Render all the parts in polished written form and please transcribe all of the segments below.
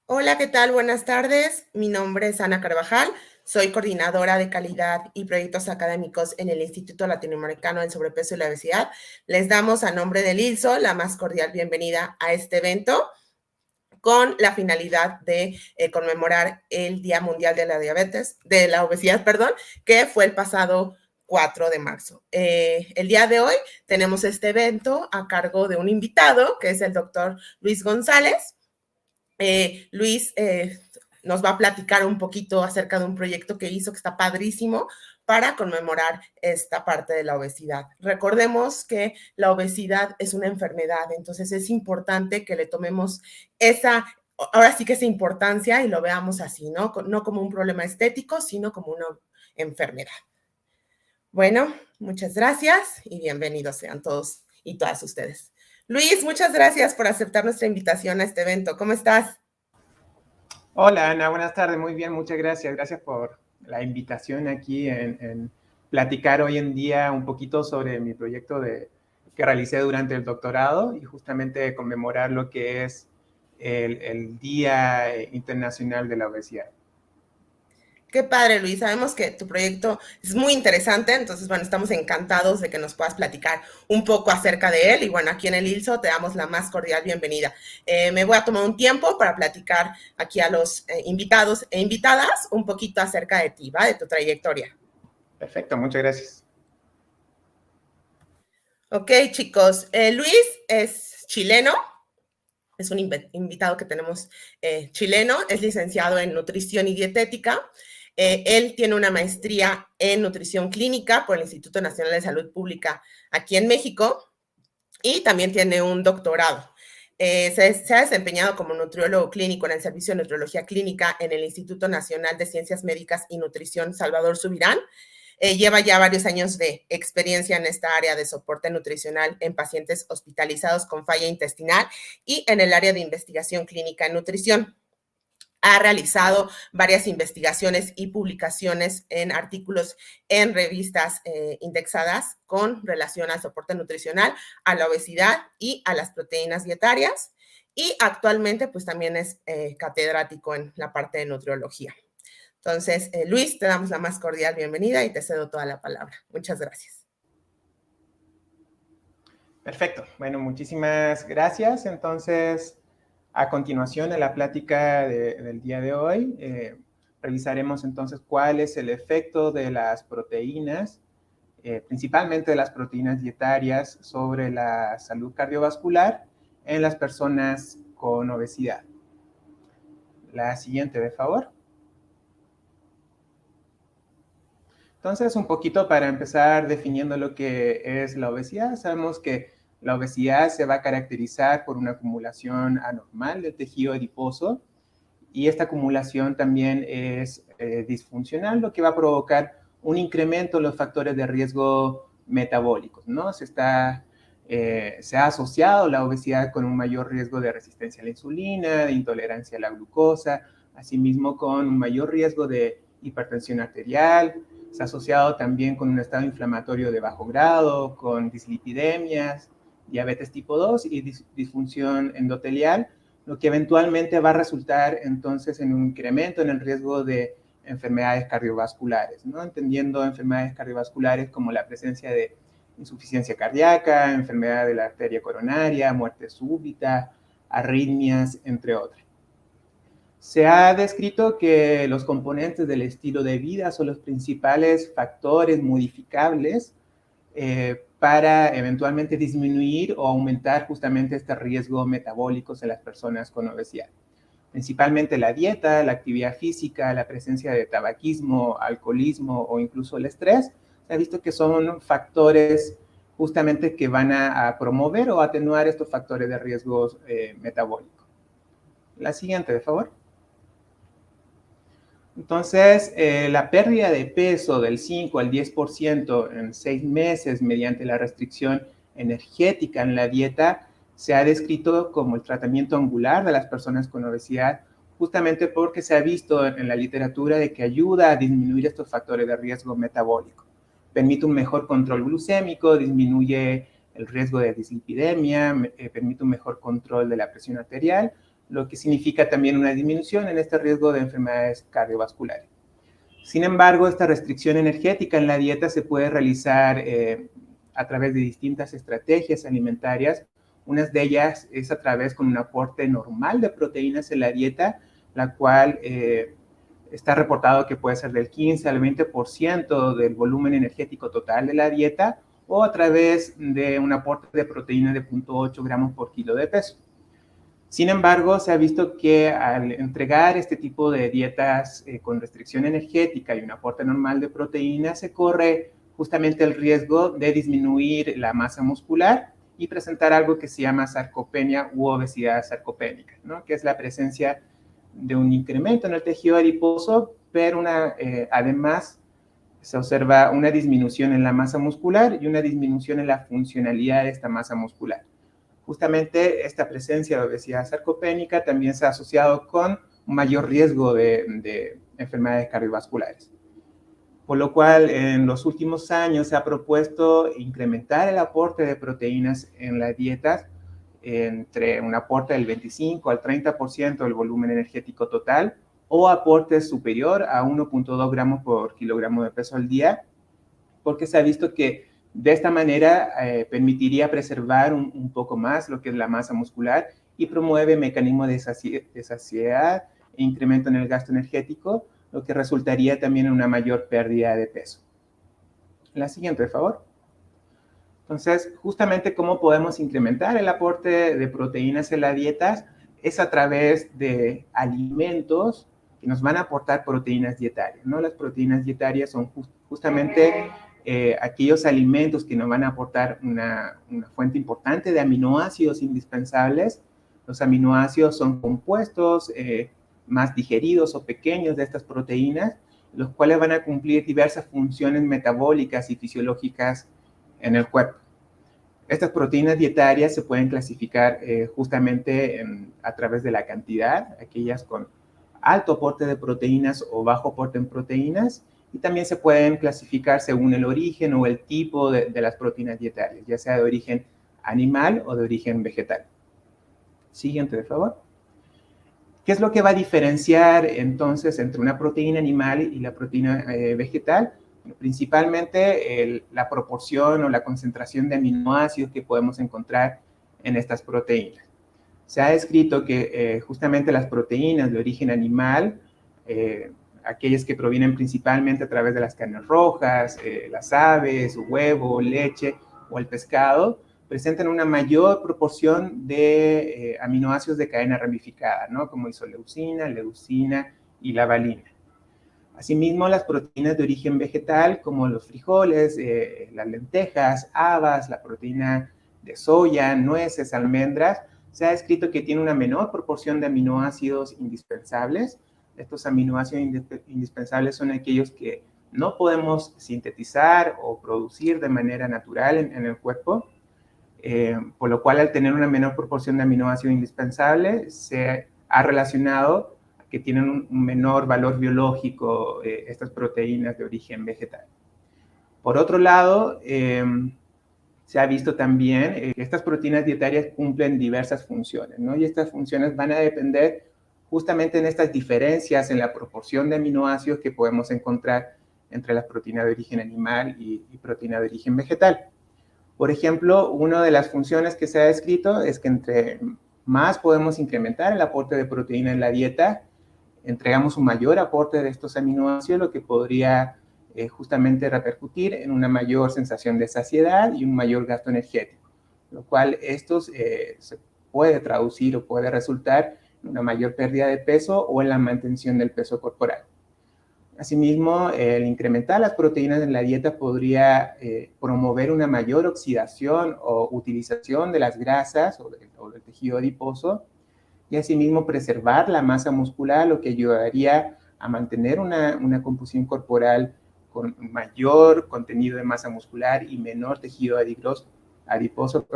Hola, ¿qué tal? Buenas tardes. Mi nombre es Ana Carvajal. Soy coordinadora de calidad y proyectos académicos en el Instituto Latinoamericano del Sobrepeso y la Obesidad. Les damos a nombre del ILSO la más cordial bienvenida a este evento con la finalidad de conmemorar el Día Mundial de la Diabetes, de la Obesidad, perdón, que fue el pasado 4 de marzo. El día de hoy tenemos este evento a cargo de un invitado, que es el doctor Luis González. Luis nos va a platicar un poquito acerca de un proyecto que hizo que está padrísimo para conmemorar esta parte de la obesidad. Recordemos que la obesidad es una enfermedad, entonces es importante que le tomemos ahora sí que esa importancia y lo veamos así, ¿no? No como un problema estético, sino como una enfermedad. Bueno, muchas gracias y bienvenidos sean todos y todas ustedes. Luis, muchas gracias por aceptar nuestra invitación a este evento. ¿Cómo estás? Hola Ana, buenas tardes, muy bien, muchas gracias. Gracias por la invitación aquí en platicar hoy en día un poquito sobre mi proyecto que realicé durante el doctorado y justamente conmemorar lo que es el Día Internacional de la Obesidad. Qué padre, Luis. Sabemos que tu proyecto es muy interesante, entonces, bueno, estamos encantados de que nos puedas platicar un poco acerca de él. Y bueno, aquí en el ILSO te damos la más cordial bienvenida. Me voy a tomar un tiempo para platicar aquí a los invitados e invitadas un poquito acerca de ti, ¿va? De tu trayectoria. Perfecto, muchas gracias. Ok, chicos. Luis es chileno. Es un invitado que tenemos chileno, es licenciado en nutrición y dietética. Él tiene una maestría en nutrición clínica por el Instituto Nacional de Salud Pública aquí en México y también tiene un doctorado. Se ha desempeñado como nutriólogo clínico en el Servicio de Nutriología Clínica en el Instituto Nacional de Ciencias Médicas y Nutrición Salvador Subirán. Lleva ya varios años de experiencia en esta área de soporte nutricional en pacientes hospitalizados con falla intestinal y en el área de investigación clínica en nutrición. Ha realizado varias investigaciones y publicaciones en artículos en revistas indexadas con relación al soporte nutricional, a la obesidad y a las proteínas dietarias. Y actualmente, pues también es catedrático en la parte de nutriología. Entonces, Luis, te damos la más cordial bienvenida y te cedo toda la palabra. Muchas gracias. Perfecto, bueno, muchísimas gracias. Entonces, a continuación de la plática del día de hoy, revisaremos entonces cuál es el efecto de las proteínas, principalmente de las proteínas dietarias, sobre la salud cardiovascular en las personas con obesidad. La siguiente, de favor. Entonces, un poquito para empezar definiendo lo que es la obesidad. Sabemos que la obesidad se va a caracterizar por una acumulación anormal del tejido adiposo y esta acumulación también es disfuncional, lo que va a provocar un incremento en los factores de riesgo metabólicos, ¿no? Se ha asociado la obesidad con un mayor riesgo de resistencia a la insulina, de intolerancia a la glucosa, asimismo con un mayor riesgo de hipertensión arterial. Se ha asociado también con un estado inflamatorio de bajo grado, con dislipidemias, diabetes tipo 2 y disfunción endotelial, lo que eventualmente va a resultar entonces en un incremento en el riesgo de enfermedades cardiovasculares, ¿no? Entendiendo enfermedades cardiovasculares como la presencia de insuficiencia cardíaca, enfermedad de la arteria coronaria, muerte súbita, arritmias, entre otras. Se ha descrito que los componentes del estilo de vida son los principales factores modificables para eventualmente disminuir o aumentar justamente este riesgo metabólico en las personas con obesidad. Principalmente la dieta, la actividad física, la presencia de tabaquismo, alcoholismo o incluso el estrés, se ha visto que son factores justamente que van a promover o atenuar estos factores de riesgo metabólico. La siguiente, de favor. Entonces, la pérdida de peso del 5 al 10% en 6 meses mediante la restricción energética en la dieta se ha descrito como el tratamiento angular de las personas con obesidad, justamente porque se ha visto en la literatura de que ayuda a disminuir estos factores de riesgo metabólico. Permite un mejor control glucémico, disminuye el riesgo de dislipidemia, permite un mejor control de la presión arterial, lo que significa también una disminución en este riesgo de enfermedades cardiovasculares. Sin embargo, esta restricción energética en la dieta se puede realizar a través de distintas estrategias alimentarias. Una de ellas es a través con un aporte normal de proteínas en la dieta, la cual está reportado que puede ser del 15 al 20% del volumen energético total de la dieta, o a través de un aporte de proteína de 0.8 gramos por kilo de peso. Sin embargo, se ha visto que al entregar este tipo de dietas con restricción energética y un aporte normal de proteína, se corre justamente el riesgo de disminuir la masa muscular y presentar algo que se llama sarcopenia u obesidad sarcopénica, ¿no? Que es la presencia de un incremento en el tejido adiposo, pero además se observa una disminución en la masa muscular y una disminución en la funcionalidad de esta masa muscular. Justamente esta presencia de obesidad sarcopénica también se ha asociado con un mayor riesgo de enfermedades cardiovasculares. Por lo cual, en los últimos años se ha propuesto incrementar el aporte de proteínas en las dietas entre un aporte del 25 al 30% del volumen energético total o aporte superior a 1.2 gramos por kilogramo de peso al día, porque se ha visto que de esta manera permitiría preservar un poco más lo que es la masa muscular y promueve mecanismos de saciedad e incremento en el gasto energético, lo que resultaría también en una mayor pérdida de peso. La siguiente, por favor. Entonces, justamente cómo podemos incrementar el aporte de proteínas en las dietas es a través de alimentos que nos van a aportar proteínas dietarias, ¿no? Las proteínas dietarias son justamente aquellos alimentos que nos van a aportar una fuente importante de aminoácidos indispensables. Los aminoácidos son compuestos más digeridos o pequeños de estas proteínas, los cuales van a cumplir diversas funciones metabólicas y fisiológicas en el cuerpo. Estas proteínas dietarias se pueden clasificar justamente a través de la cantidad, aquellas con alto aporte de proteínas o bajo aporte en proteínas, y también se pueden clasificar según el origen o el tipo de las proteínas dietarias, ya sea de origen animal o de origen vegetal. Siguiente, por favor. ¿Qué es lo que va a diferenciar entonces entre una proteína animal y la proteína vegetal? Principalmente la proporción o la concentración de aminoácidos que podemos encontrar en estas proteínas. Se ha descrito que justamente las proteínas de origen animal, aquellas que provienen principalmente a través de las carnes rojas, las aves, huevo, leche o el pescado, presentan una mayor proporción de aminoácidos de cadena ramificada, ¿no? Como isoleucina, leucina y la valina. Asimismo, las proteínas de origen vegetal, como los frijoles, las lentejas, habas, la proteína de soya, nueces, almendras, se ha descrito que tiene una menor proporción de aminoácidos indispensables. Estos aminoácidos indispensables son aquellos que no podemos sintetizar o producir de manera natural en el cuerpo, por lo cual al tener una menor proporción de aminoácidos indispensables se ha relacionado que tienen un menor valor biológico estas proteínas de origen vegetal. Por otro lado, se ha visto también que estas proteínas dietarias cumplen diversas funciones, ¿no? Y estas funciones van a depender justamente en estas diferencias en la proporción de aminoácidos que podemos encontrar entre las proteínas de origen animal y proteínas de origen vegetal. Por ejemplo, una de las funciones que se ha descrito es que entre más podemos incrementar el aporte de proteína en la dieta, entregamos un mayor aporte de estos aminoácidos, lo que podría justamente repercutir en una mayor sensación de saciedad y un mayor gasto energético, lo cual esto se puede traducir o puede resultar en una mayor pérdida de peso o en la mantención del peso corporal. Asimismo, el incrementar las proteínas en la dieta podría promover una mayor oxidación o utilización de las grasas o del tejido adiposo, y asimismo preservar la masa muscular, lo que ayudaría a mantener una composición corporal con mayor contenido de masa muscular y menor tejido adiposo,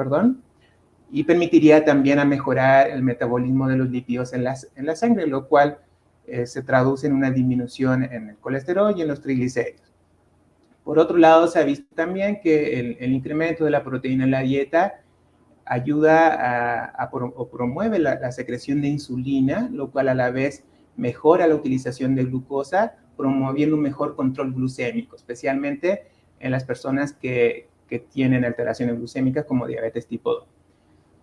y permitiría también a mejorar el metabolismo de los lípidos en la sangre, lo cual se traduce en una disminución en el colesterol y en los triglicéridos. Por otro lado, se ha visto también que el incremento de la proteína en la dieta ayuda o promueve la secreción de insulina, lo cual a la vez mejora la utilización de glucosa, promoviendo un mejor control glucémico, especialmente en las personas que tienen alteraciones glucémicas como diabetes tipo 2.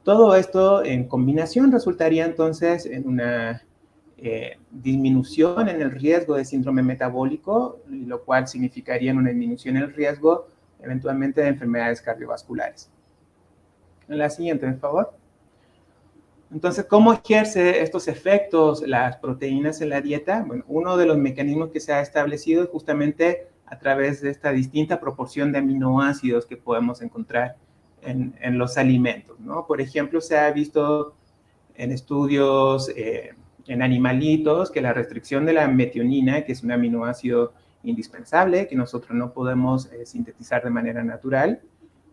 Todo esto en combinación resultaría entonces en una disminución en el riesgo de síndrome metabólico, lo cual significaría una disminución en el riesgo eventualmente de enfermedades cardiovasculares. La siguiente, por favor. Entonces, ¿cómo ejerce estos efectos las proteínas en la dieta? Bueno, uno de los mecanismos que se ha establecido es justamente a través de esta distinta proporción de aminoácidos que podemos encontrar en los alimentos, ¿no? Por ejemplo, se ha visto en estudios en animalitos que la restricción de la metionina, que es un aminoácido indispensable que nosotros no podemos sintetizar de manera natural,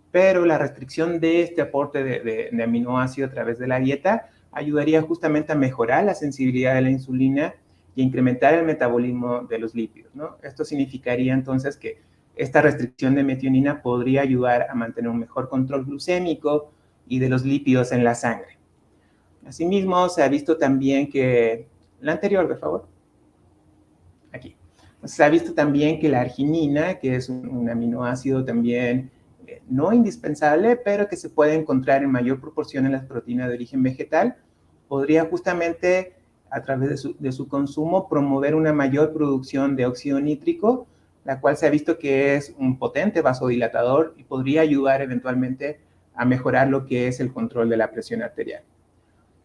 pero la restricción de este aporte de aminoácido a través de la dieta ayudaría justamente a mejorar la sensibilidad de la insulina y incrementar el metabolismo de los lípidos, ¿no? Esto significaría entonces que esta restricción de metionina podría ayudar a mantener un mejor control glucémico y de los lípidos en la sangre. Asimismo, se ha visto también que... La anterior, por favor. Aquí. Se ha visto también que la arginina, que es un aminoácido también no indispensable, pero que se puede encontrar en mayor proporción en las proteínas de origen vegetal, podría justamente, a través de su consumo, promover una mayor producción de óxido nítrico, la cual se ha visto que es un potente vasodilatador y podría ayudar eventualmente a mejorar lo que es el control de la presión arterial.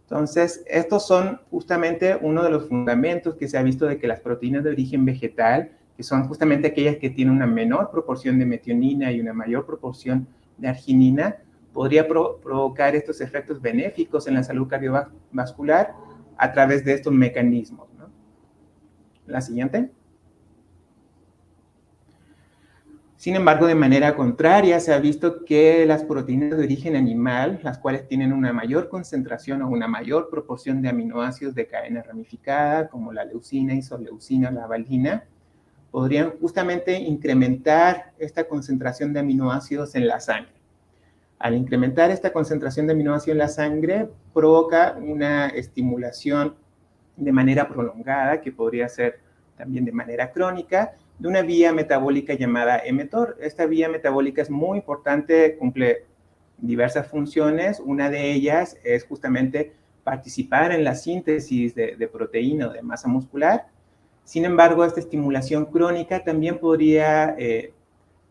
Entonces, estos son justamente uno de los fundamentos que se ha visto de que las proteínas de origen vegetal, que son justamente aquellas que tienen una menor proporción de metionina y una mayor proporción de arginina, podría provocar estos efectos benéficos en la salud cardiovascular a través de estos mecanismos, ¿no? La siguiente. Sin embargo, de manera contraria, se ha visto que las proteínas de origen animal, las cuales tienen una mayor concentración o una mayor proporción de aminoácidos de cadena ramificada, como la leucina, isoleucina, la valina, podrían justamente incrementar esta concentración de aminoácidos en la sangre. Al incrementar esta concentración de aminoácidos en la sangre, provoca una estimulación de manera prolongada, que podría ser también de manera crónica, de una vía metabólica llamada mTOR. Esta vía metabólica es muy importante, cumple diversas funciones. Una de ellas es justamente participar en la síntesis de proteína o de masa muscular. Sin embargo, esta estimulación crónica también podría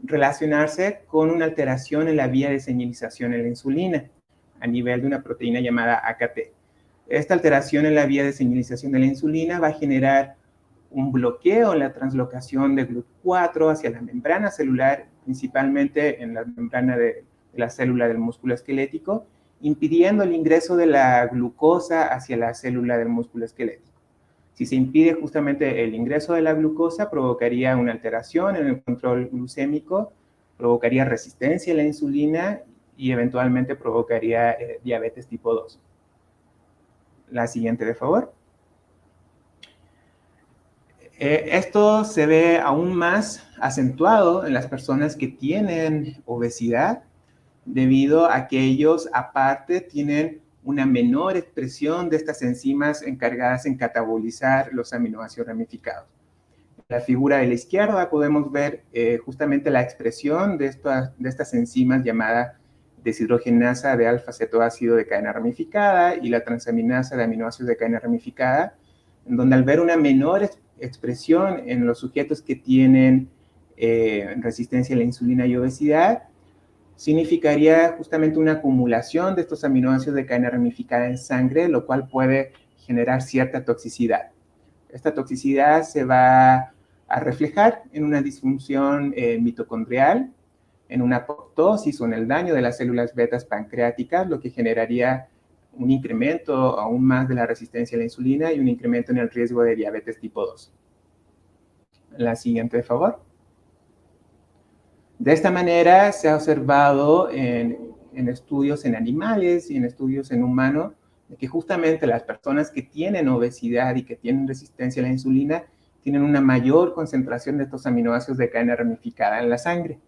relacionarse con una alteración en la vía de señalización en la insulina a nivel de una proteína llamada AKT. Esta alteración en la vía de señalización de la insulina va a generar un bloqueo en la translocación de GLUT4 hacia la membrana celular, principalmente en la membrana de la célula del músculo esquelético, impidiendo el ingreso de la glucosa hacia la célula del músculo esquelético. Si se impide justamente el ingreso de la glucosa, provocaría una alteración en el control glucémico, provocaría resistencia a la insulina y eventualmente provocaría diabetes tipo 2. La siguiente, de favor. Esto se ve aún más acentuado en las personas que tienen obesidad, debido a que ellos aparte tienen una menor expresión de estas enzimas encargadas en catabolizar los aminoácidos ramificados. En la figura de la izquierda podemos ver justamente la expresión de estas enzimas llamada deshidrogenasa de alfa-cetoácido de cadena ramificada y la transaminasa de aminoácidos de cadena ramificada, en donde al ver una menor expresión en los sujetos que tienen resistencia a la insulina y obesidad, significaría justamente una acumulación de estos aminoácidos de cadena ramificada en sangre, lo cual puede generar cierta toxicidad. Esta toxicidad se va a reflejar en una disfunción mitocondrial, en una apoptosis o en el daño de las células betas pancreáticas, lo que generaría un incremento aún más de la resistencia a la insulina y un incremento en el riesgo de diabetes tipo 2. La siguiente, por favor. De esta manera se ha observado en estudios en animales y en estudios en humanos que justamente las personas que tienen obesidad y que tienen resistencia a la insulina tienen una mayor concentración de estos aminoácidos de cadena ramificada en la sangre.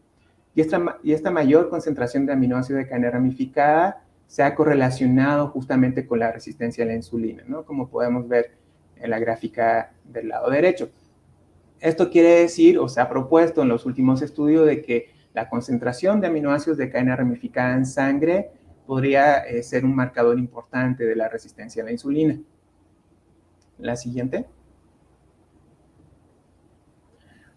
Y esta mayor concentración de aminoácidos de cadena ramificada se ha correlacionado justamente con la resistencia a la insulina, ¿no? Como podemos ver en la gráfica del lado derecho. Esto quiere decir, o se ha propuesto en los últimos estudios, de que la concentración de aminoácidos de cadena ramificada en sangre podría ser un marcador importante de la resistencia a la insulina. La siguiente.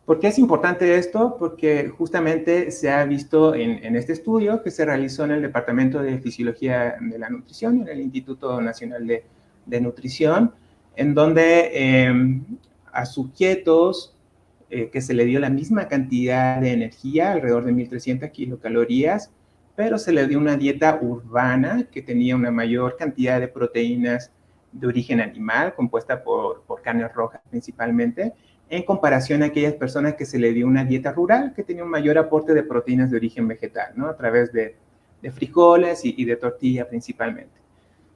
¿Por qué es importante esto? Porque justamente se ha visto en este estudio que se realizó en el Departamento de Fisiología de la Nutrición, en el Instituto Nacional de Nutrición, en donde a sujetos que se le dio la misma cantidad de energía, alrededor de 1.300 kilocalorías, pero se le dio una dieta urbana que tenía una mayor cantidad de proteínas de origen animal, compuesta por carnes rojas principalmente, en comparación a aquellas personas que se le dio una dieta rural, que tenía un mayor aporte de proteínas de origen vegetal, ¿no? A través de frijoles y de tortilla principalmente.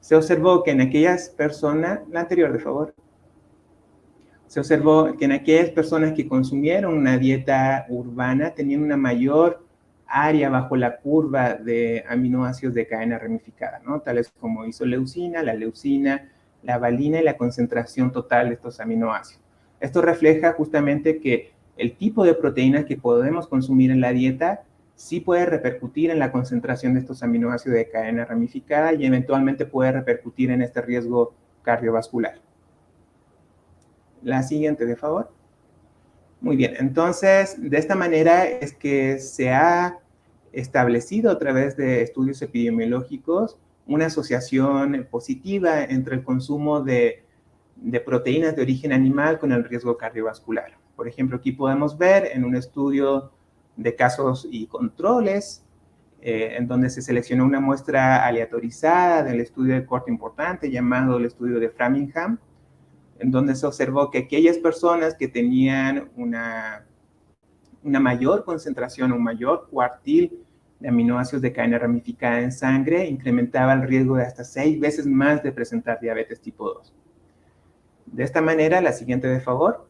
Se observó que en aquellas personas, la anterior, de favor, se observó que en aquellas personas que consumieron una dieta urbana tenían una mayor área bajo la curva de aminoácidos de cadena ramificada, ¿no? Tales como isoleucina, la leucina, la valina y la concentración total de estos aminoácidos. Esto refleja justamente que el tipo de proteínas que podemos consumir en la dieta sí puede repercutir en la concentración de estos aminoácidos de cadena ramificada y eventualmente puede repercutir en este riesgo cardiovascular. La siguiente, de favor. Muy bien, entonces, de esta manera es que se ha establecido a través de estudios epidemiológicos una asociación positiva entre el consumo de proteínas de origen animal con el riesgo cardiovascular. Por ejemplo, aquí podemos ver en un estudio de casos y controles, en donde se seleccionó una muestra aleatorizada del estudio de corte importante llamado el estudio de Framingham, en donde se observó que aquellas personas que tenían una mayor concentración, un mayor cuartil de aminoácidos de cadena ramificada en sangre, incrementaba el riesgo de hasta 6 veces más de presentar diabetes tipo 2. De esta manera, la siguiente, de favor,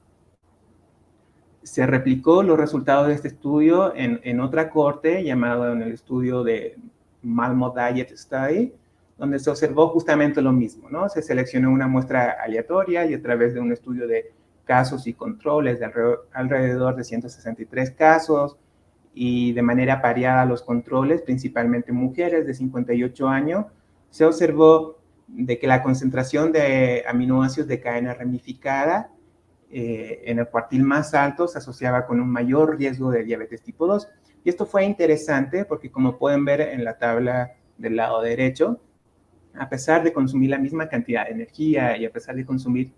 se replicó los resultados de este estudio en otra corte, llamado en el estudio de Malmo Diet Study, donde se observó justamente lo mismo, ¿no? Se seleccionó una muestra aleatoria y a través de un estudio de casos y controles de alrededor de 163 casos y de manera pareada los controles, principalmente mujeres de 58 años, se observó de que la concentración de aminoácidos de cadena ramificada en el cuartil más alto se asociaba con un mayor riesgo de diabetes tipo 2. Y esto fue interesante porque, como pueden ver en la tabla del lado derecho, a pesar de consumir la misma cantidad de energía y a pesar de consumir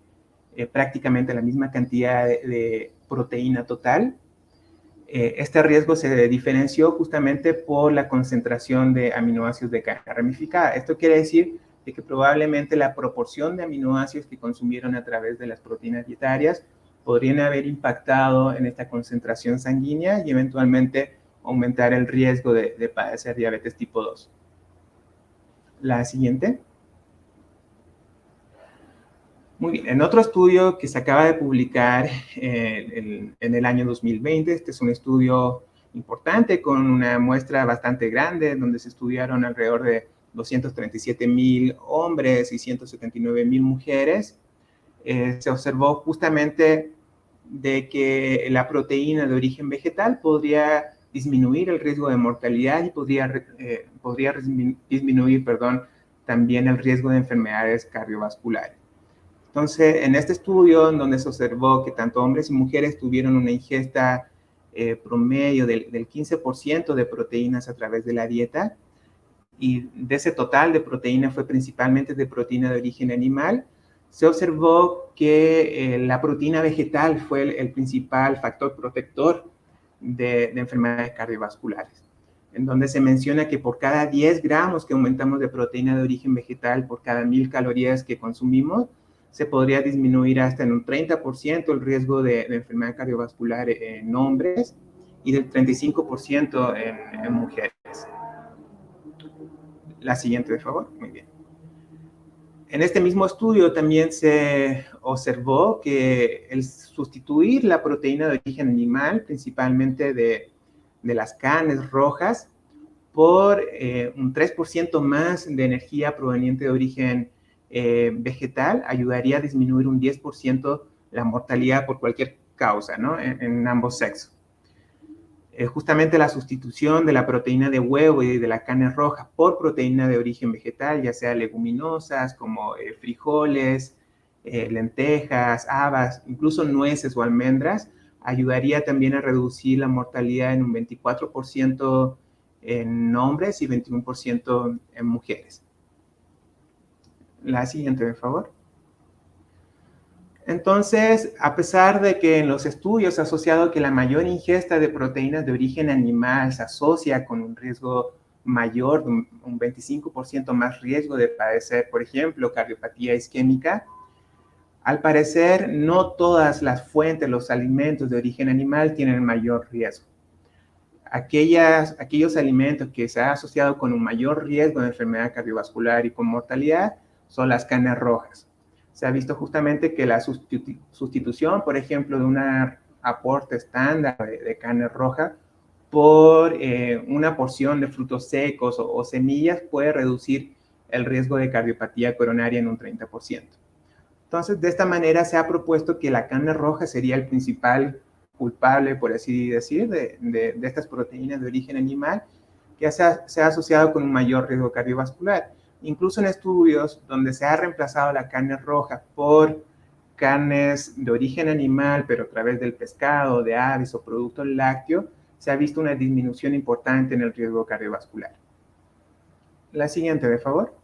prácticamente la misma cantidad de proteína total, este riesgo se diferenció justamente por la concentración de aminoácidos de cadena ramificada. Esto quiere decir de que probablemente la proporción de aminoácidos que consumieron a través de las proteínas dietarias podrían haber impactado en esta concentración sanguínea y eventualmente aumentar el riesgo de padecer diabetes tipo 2. La siguiente. Muy bien, en otro estudio que se acaba de publicar en el año 2020, este es un estudio importante con una muestra bastante grande, donde se estudiaron alrededor de 237,000 hombres y 179,000 mujeres. Se observó justamente de que la proteína de origen vegetal podría disminuir el riesgo de mortalidad y podría disminuir, también el riesgo de enfermedades cardiovasculares. Entonces, en este estudio, en donde se observó que tanto hombres y mujeres tuvieron una ingesta promedio del 15% de proteínas a través de la dieta, y de ese total de proteína fue principalmente de proteína de origen animal, se observó que la proteína vegetal fue el principal factor protector de enfermedades cardiovasculares, en donde se menciona que por cada 10 gramos que aumentamos de proteína de origen vegetal por cada 1,000 calorías que consumimos, se podría disminuir hasta en un 30% el riesgo de enfermedad cardiovascular en hombres y del 35% en mujeres. La siguiente, de favor. Muy bien. En este mismo estudio también se observó que el sustituir la proteína de origen animal, principalmente de las carnes rojas, por un 3% más de energía proveniente de origen vegetal, ayudaría a disminuir un 10% la mortalidad por cualquier causa, ¿no? En ambos sexos. Justamente la sustitución de la proteína de huevo y de la carne roja por proteína de origen vegetal, ya sea leguminosas como frijoles, lentejas, habas, incluso nueces o almendras, ayudaría también a reducir la mortalidad en un 24% en hombres y 21% en mujeres. La siguiente, por favor. Entonces, a pesar de que en los estudios se ha asociado que la mayor ingesta de proteínas de origen animal se asocia con un riesgo mayor, un 25% más riesgo de padecer, por ejemplo, cardiopatía isquémica, al parecer no todas las fuentes, los alimentos de origen animal tienen mayor riesgo. Aquellos alimentos que se han asociado con un mayor riesgo de enfermedad cardiovascular y con mortalidad son las carnes rojas. Se ha visto justamente que la sustitución, por ejemplo, de un aporte estándar de carne roja por una porción de frutos secos o semillas puede reducir el riesgo de cardiopatía coronaria en un 30%. Entonces, de esta manera se ha propuesto que la carne roja sería el principal culpable, por así decir, de estas proteínas de origen animal que se ha asociado con un mayor riesgo cardiovascular. Incluso en estudios donde se ha reemplazado la carne roja por carnes de origen animal, pero a través del pescado, de aves o productos lácteos, se ha visto una disminución importante en el riesgo cardiovascular. La siguiente, por favor.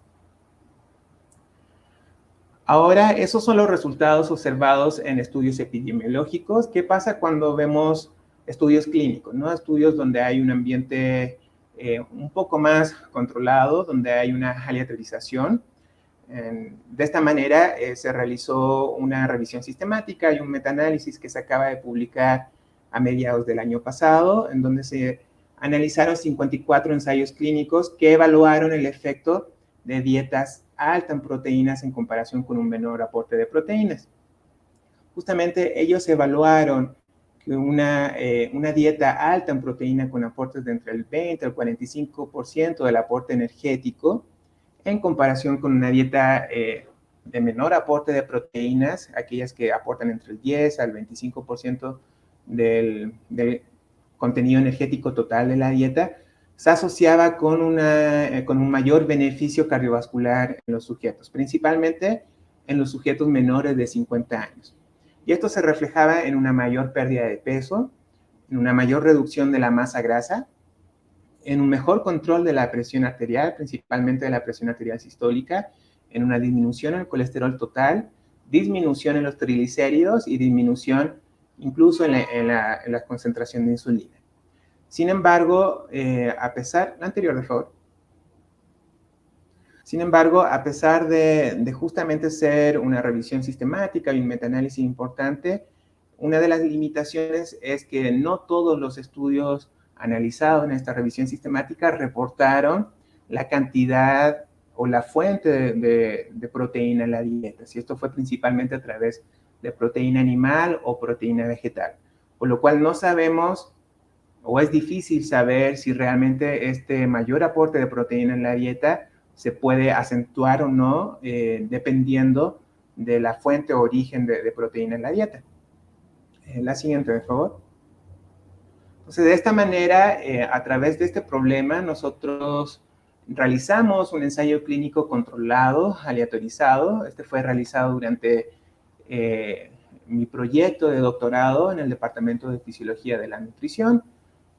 Ahora, esos son los resultados observados en estudios epidemiológicos. ¿Qué pasa cuando vemos estudios clínicos, ¿no? Estudios donde hay un ambiente un poco más controlado, donde hay una aleatorización. De esta manera se realizó una revisión sistemática y un metaanálisis que se acaba de publicar a mediados del año pasado, en donde se analizaron 54 ensayos clínicos que evaluaron el efecto de dietas altas en proteínas en comparación con un menor aporte de proteínas. Justamente ellos evaluaron que una dieta alta en proteína con aportes de entre el 20 al 45% del aporte energético en comparación con una dieta de menor aporte de proteínas, aquellas que aportan entre el 10 al 25% del contenido energético total de la dieta, se asociaba con un mayor beneficio cardiovascular en los sujetos, principalmente en los sujetos menores de 50 años. Y esto se reflejaba en una mayor pérdida de peso, en una mayor reducción de la masa grasa, en un mejor control de la presión arterial, principalmente de la presión arterial sistólica, en una disminución en el colesterol total, disminución en los triglicéridos y disminución incluso en la concentración de insulina. Sin embargo, Sin embargo, a pesar de justamente ser una revisión sistemática y un metaanálisis importante, una de las limitaciones es que no todos los estudios analizados en esta revisión sistemática reportaron la cantidad o la fuente de proteína en la dieta, si esto fue principalmente a través de proteína animal o proteína vegetal, por lo cual no sabemos o es difícil saber si realmente este mayor aporte de proteína en la dieta se puede acentuar o no dependiendo de la fuente o origen de proteína en la dieta. La siguiente, por favor. Entonces, de esta manera, a través de este problema, nosotros realizamos un ensayo clínico controlado, aleatorizado. Este fue realizado durante mi proyecto de doctorado en el Departamento de Fisiología de la Nutrición,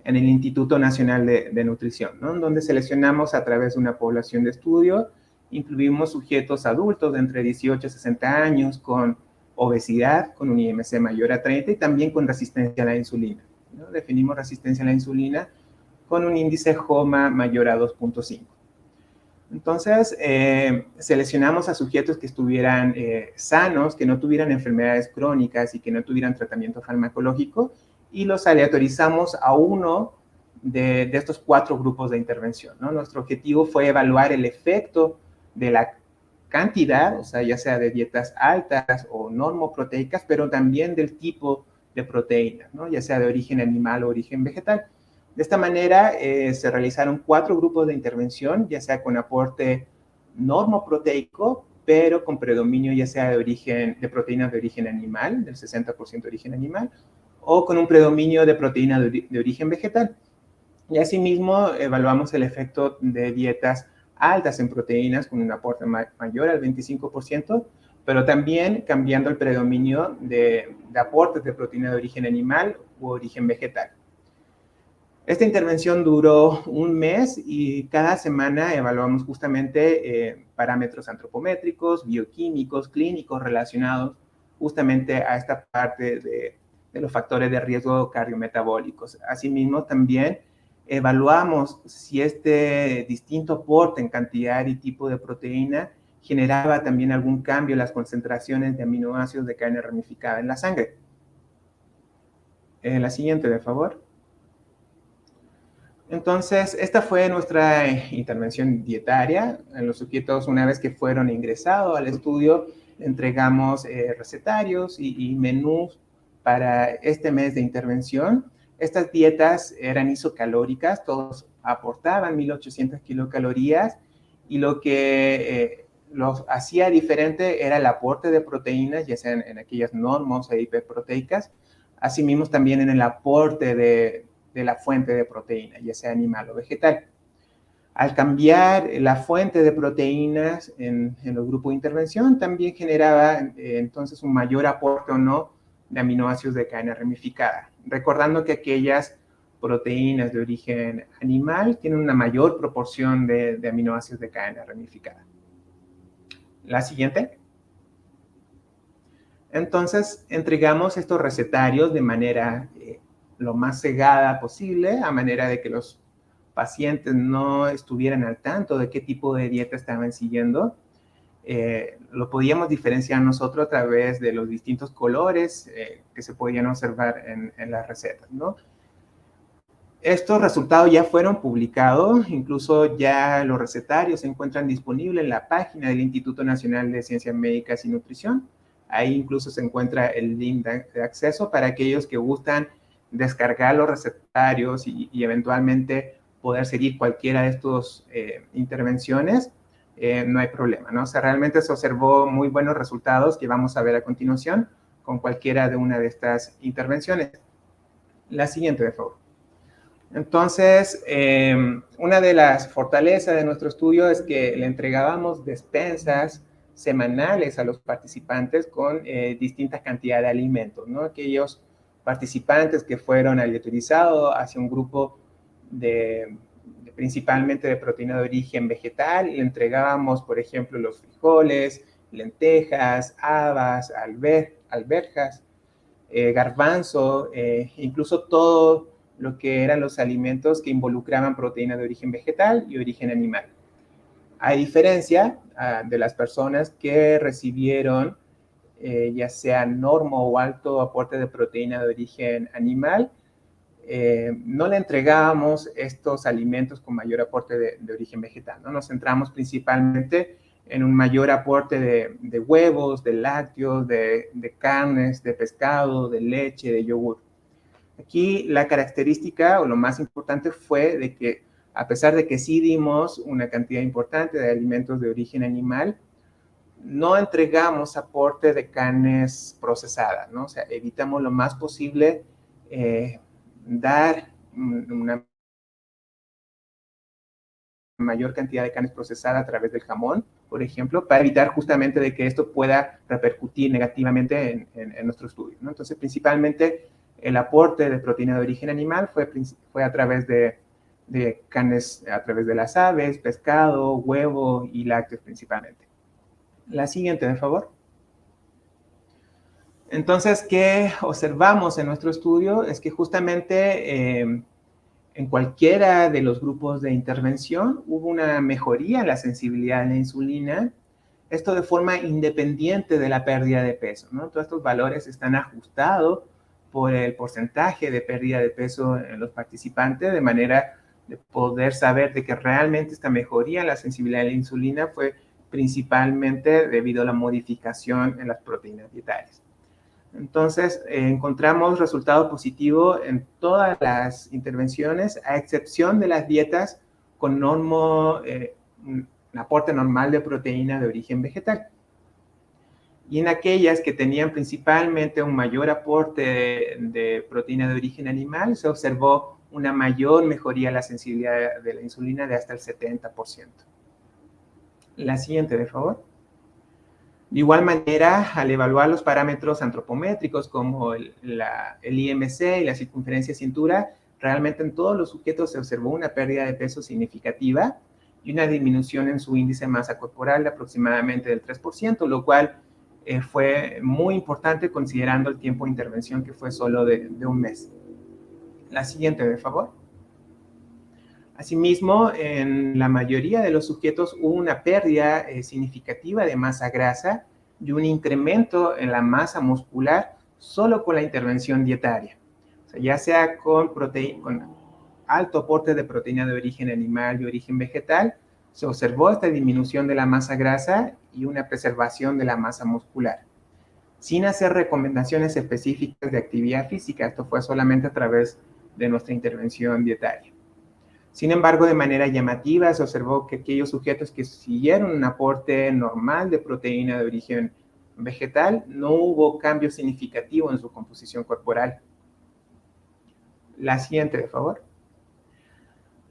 en el Instituto Nacional de Nutrición, ¿no? Donde seleccionamos a través de una población de estudio, incluimos sujetos adultos de entre 18 y 60 años con obesidad, con un IMC mayor a 30 y también con resistencia a la insulina, ¿no? Definimos resistencia a la insulina con un índice JOMA mayor a 2.5. Entonces, seleccionamos a sujetos que estuvieran sanos, que no tuvieran enfermedades crónicas y que no tuvieran tratamiento farmacológico, y los aleatorizamos a uno de estos 4 grupos de intervención, ¿no? Nuestro objetivo fue evaluar el efecto de la cantidad, o sea, ya sea de dietas altas o normoproteicas, pero también del tipo de proteína, ¿no? Ya sea de origen animal o origen vegetal. De esta manera, se realizaron 4 grupos de intervención, ya sea con aporte normoproteico, pero con predominio ya sea de proteínas de origen animal, del 60% de origen animal, o con un predominio de proteína de origen vegetal. Y asimismo, evaluamos el efecto de dietas altas en proteínas con un aporte mayor al 25%, pero también cambiando el predominio de aportes de proteína de origen animal u origen vegetal. Esta intervención duró un mes y cada semana evaluamos justamente parámetros antropométricos, bioquímicos, clínicos relacionados justamente a esta parte de los factores de riesgo cardiometabólicos. Asimismo, también evaluamos si este distinto aporte en cantidad y tipo de proteína generaba también algún cambio en las concentraciones de aminoácidos de cadena ramificada en la sangre. La siguiente, por favor. Entonces, esta fue nuestra intervención dietaria. En los sujetos, una vez que fueron ingresados al estudio, entregamos recetarios y menús para este mes de intervención. Estas dietas eran isocalóricas, todos aportaban 1.800 kilocalorías, y lo que los hacía diferente era el aporte de proteínas, ya sean en aquellas normos e hiperproteicas, asimismo también en el aporte de la fuente de proteína, ya sea animal o vegetal. Al cambiar la fuente de proteínas en los grupos de intervención, también generaba entonces un mayor aporte o no de aminoácidos de cadena ramificada. Recordando que aquellas proteínas de origen animal tienen una mayor proporción de aminoácidos de cadena ramificada. La siguiente. Entonces, entregamos estos recetarios de manera lo más cegada posible, a manera de que los pacientes no estuvieran al tanto de qué tipo de dieta estaban siguiendo. Lo podíamos diferenciar nosotros a través de los distintos colores que se podían observar en las recetas, ¿no? Estos resultados ya fueron publicados, incluso ya los recetarios se encuentran disponibles en la página del Instituto Nacional de Ciencias Médicas y Nutrición. Ahí incluso se encuentra el link de acceso para aquellos que gustan descargar los recetarios y eventualmente poder seguir cualquiera de estas intervenciones. No hay problema, ¿no? O sea, realmente se observó muy buenos resultados que vamos a ver a continuación con cualquiera de una de estas intervenciones. La siguiente, por favor. Entonces, una de las fortalezas de nuestro estudio es que le entregábamos despensas semanales a los participantes con distintas cantidades de alimentos, ¿no? Aquellos participantes que fueron aleatorizados hacia un grupo principalmente de proteína de origen vegetal, le entregábamos, por ejemplo, los frijoles, lentejas, habas, alberjas, garbanzo, incluso todo lo que eran los alimentos que involucraban proteína de origen vegetal y origen animal. A diferencia de las personas que recibieron ya sea normo o alto aporte de proteína de origen animal, no le entregábamos estos alimentos con mayor aporte de origen vegetal, ¿no? Nos centramos principalmente en un mayor aporte de huevos, de lácteos, de carnes, de pescado, de leche, de yogur. Aquí la característica o lo más importante fue de que a pesar de que sí dimos una cantidad importante de alimentos de origen animal, no entregamos aporte de carnes procesadas, ¿no? O sea, evitamos lo más posible dar una mayor cantidad de carnes procesadas a través del jamón, por ejemplo, para evitar justamente de que esto pueda repercutir negativamente en nuestro estudio, ¿no? Entonces, principalmente, el aporte de proteína de origen animal fue a través de carnes, a través de las aves, pescado, huevo y lácteos principalmente. La siguiente, por favor. Entonces, ¿qué observamos en nuestro estudio? Es que justamente en cualquiera de los grupos de intervención hubo una mejoría en la sensibilidad a la insulina, esto de forma independiente de la pérdida de peso, ¿no? Todos estos valores están ajustados por el porcentaje de pérdida de peso en los participantes, de manera de poder saber de que realmente esta mejoría en la sensibilidad a la insulina fue principalmente debido a la modificación en las proteínas dietarias. Entonces, encontramos resultado positivo en todas las intervenciones, a excepción de las dietas con un aporte normal de proteína de origen vegetal. Y en aquellas que tenían principalmente un mayor aporte de proteína de origen animal, se observó una mayor mejoría en la sensibilidad de la insulina de hasta el 70%. La siguiente, de favor. De igual manera, al evaluar los parámetros antropométricos como el IMC y la circunferencia de cintura, realmente en todos los sujetos se observó una pérdida de peso significativa y una disminución en su índice de masa corporal de aproximadamente del 3%, lo cual fue muy importante considerando el tiempo de intervención que fue solo de un mes. La siguiente, por favor. Asimismo, en la mayoría de los sujetos hubo una pérdida significativa de masa grasa y un incremento en la masa muscular solo con la intervención dietaria. O sea, ya sea con alto aporte de proteína de origen animal y origen vegetal, se observó esta disminución de la masa grasa y una preservación de la masa muscular, sin hacer recomendaciones específicas de actividad física. Esto fue solamente a través de nuestra intervención dietaria. Sin embargo, de manera llamativa se observó que aquellos sujetos que siguieron un aporte normal de proteína de origen vegetal, no hubo cambio significativo en su composición corporal. La siguiente, por favor.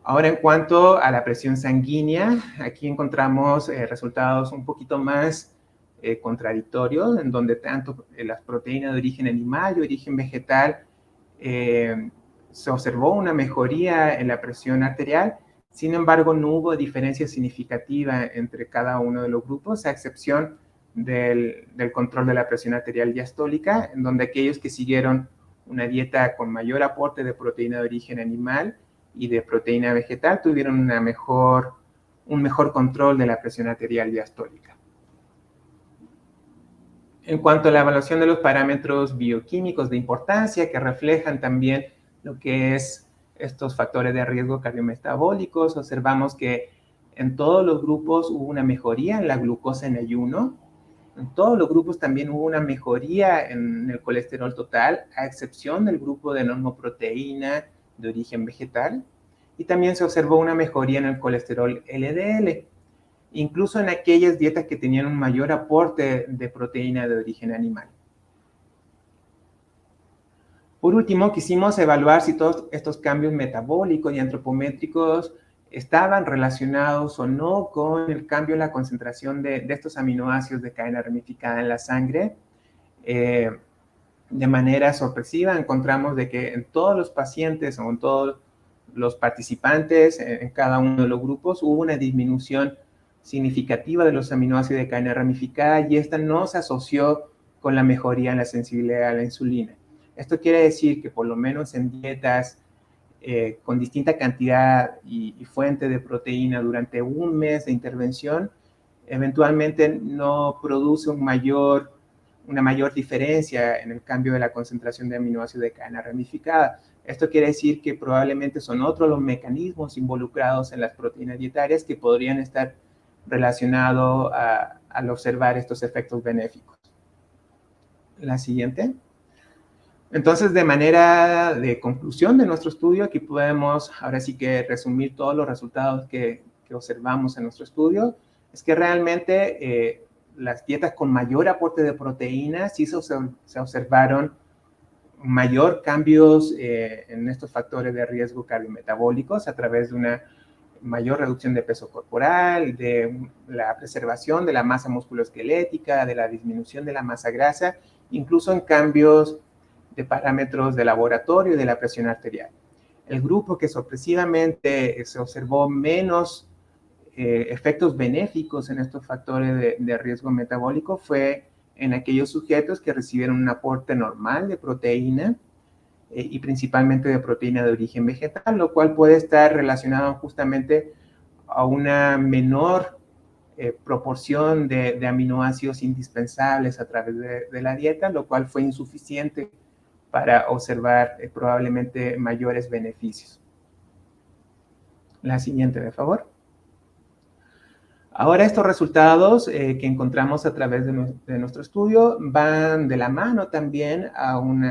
Ahora, en cuanto a la presión sanguínea, aquí encontramos resultados un poquito más contradictorios, en donde tanto las proteínas de origen animal y origen vegetal se observó una mejoría en la presión arterial. Sin embargo, no hubo diferencia significativa entre cada uno de los grupos, a excepción del control de la presión arterial diastólica, en donde aquellos que siguieron una dieta con mayor aporte de proteína de origen animal y de proteína vegetal tuvieron un mejor control de la presión arterial diastólica. En cuanto a la evaluación de los parámetros bioquímicos de importancia que reflejan también lo que es estos factores de riesgo cardiometabólicos, observamos que en todos los grupos hubo una mejoría en la glucosa en ayuno. En todos los grupos también hubo una mejoría en el colesterol total, a excepción del grupo de normoproteína de origen vegetal. Y también se observó una mejoría en el colesterol LDL, incluso en aquellas dietas que tenían un mayor aporte de proteína de origen animal. Por último, quisimos evaluar si todos estos cambios metabólicos y antropométricos estaban relacionados o no con el cambio en la concentración de estos aminoácidos de cadena ramificada en la sangre. De manera sorpresiva, encontramos de que en todos los pacientes o en todos los participantes, en cada uno de los grupos, hubo una disminución significativa de los aminoácidos de cadena ramificada y esta no se asoció con la mejoría en la sensibilidad a la insulina. Esto quiere decir que por lo menos en dietas con distinta cantidad y fuente de proteína durante un mes de intervención, eventualmente no produce una mayor diferencia en el cambio de la concentración de aminoácidos de cadena ramificada. Esto quiere decir que probablemente son otros los mecanismos involucrados en las proteínas dietarias que podrían estar relacionados al observar estos efectos benéficos. La siguiente. Entonces, de manera de conclusión de nuestro estudio, aquí podemos ahora sí que resumir todos los resultados que observamos en nuestro estudio. Es que realmente las dietas con mayor aporte de proteínas sí se observaron mayor cambios en estos factores de riesgo cardiometabólicos a través de una mayor reducción de peso corporal, de la preservación de la masa musculoesquelética, de la disminución de la masa grasa, incluso en cambios de parámetros de laboratorio y de la presión arterial. El grupo que sorpresivamente se observó menos efectos benéficos en estos factores de riesgo metabólico fue en aquellos sujetos que recibieron un aporte normal de proteína y principalmente de proteína de origen vegetal, lo cual puede estar relacionado justamente a una menor proporción de aminoácidos indispensables a través de la dieta, lo cual fue insuficiente para observar probablemente mayores beneficios. La siguiente, por favor. Ahora estos resultados que encontramos a través de nuestro estudio van de la mano también a un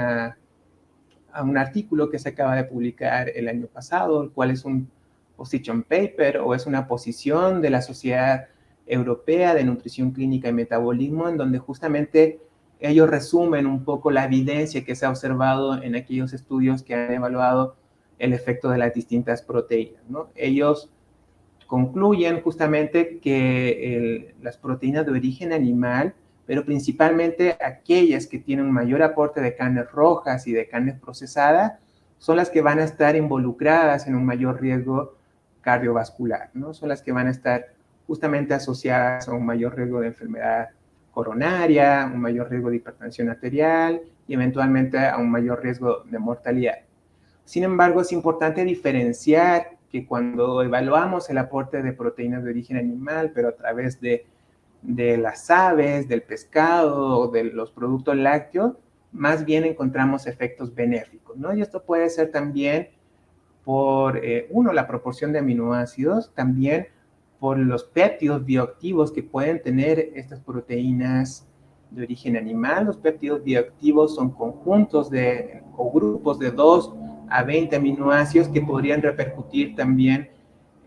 artículo que se acaba de publicar el año pasado, el cual es un position paper o es una posición de la Sociedad Europea de Nutrición Clínica y Metabolismo, en donde justamente ellos resumen un poco la evidencia que se ha observado en aquellos estudios que han evaluado el efecto de las distintas proteínas, ¿no? Ellos concluyen justamente que las proteínas de origen animal, pero principalmente aquellas que tienen un mayor aporte de carnes rojas y de carnes procesadas, son las que van a estar involucradas en un mayor riesgo cardiovascular, ¿no? Son las que van a estar justamente asociadas a un mayor riesgo de enfermedad coronaria, un mayor riesgo de hipertensión arterial y eventualmente a un mayor riesgo de mortalidad. Sin embargo, es importante diferenciar que cuando evaluamos el aporte de proteínas de origen animal, pero a través de las aves, del pescado o de los productos lácteos, más bien encontramos efectos benéficos, ¿no? Y esto puede ser también por, la proporción de aminoácidos, también por los péptidos bioactivos que pueden tener estas proteínas de origen animal. Los péptidos bioactivos son conjuntos o grupos de 2 a 20 aminoácidos que podrían repercutir también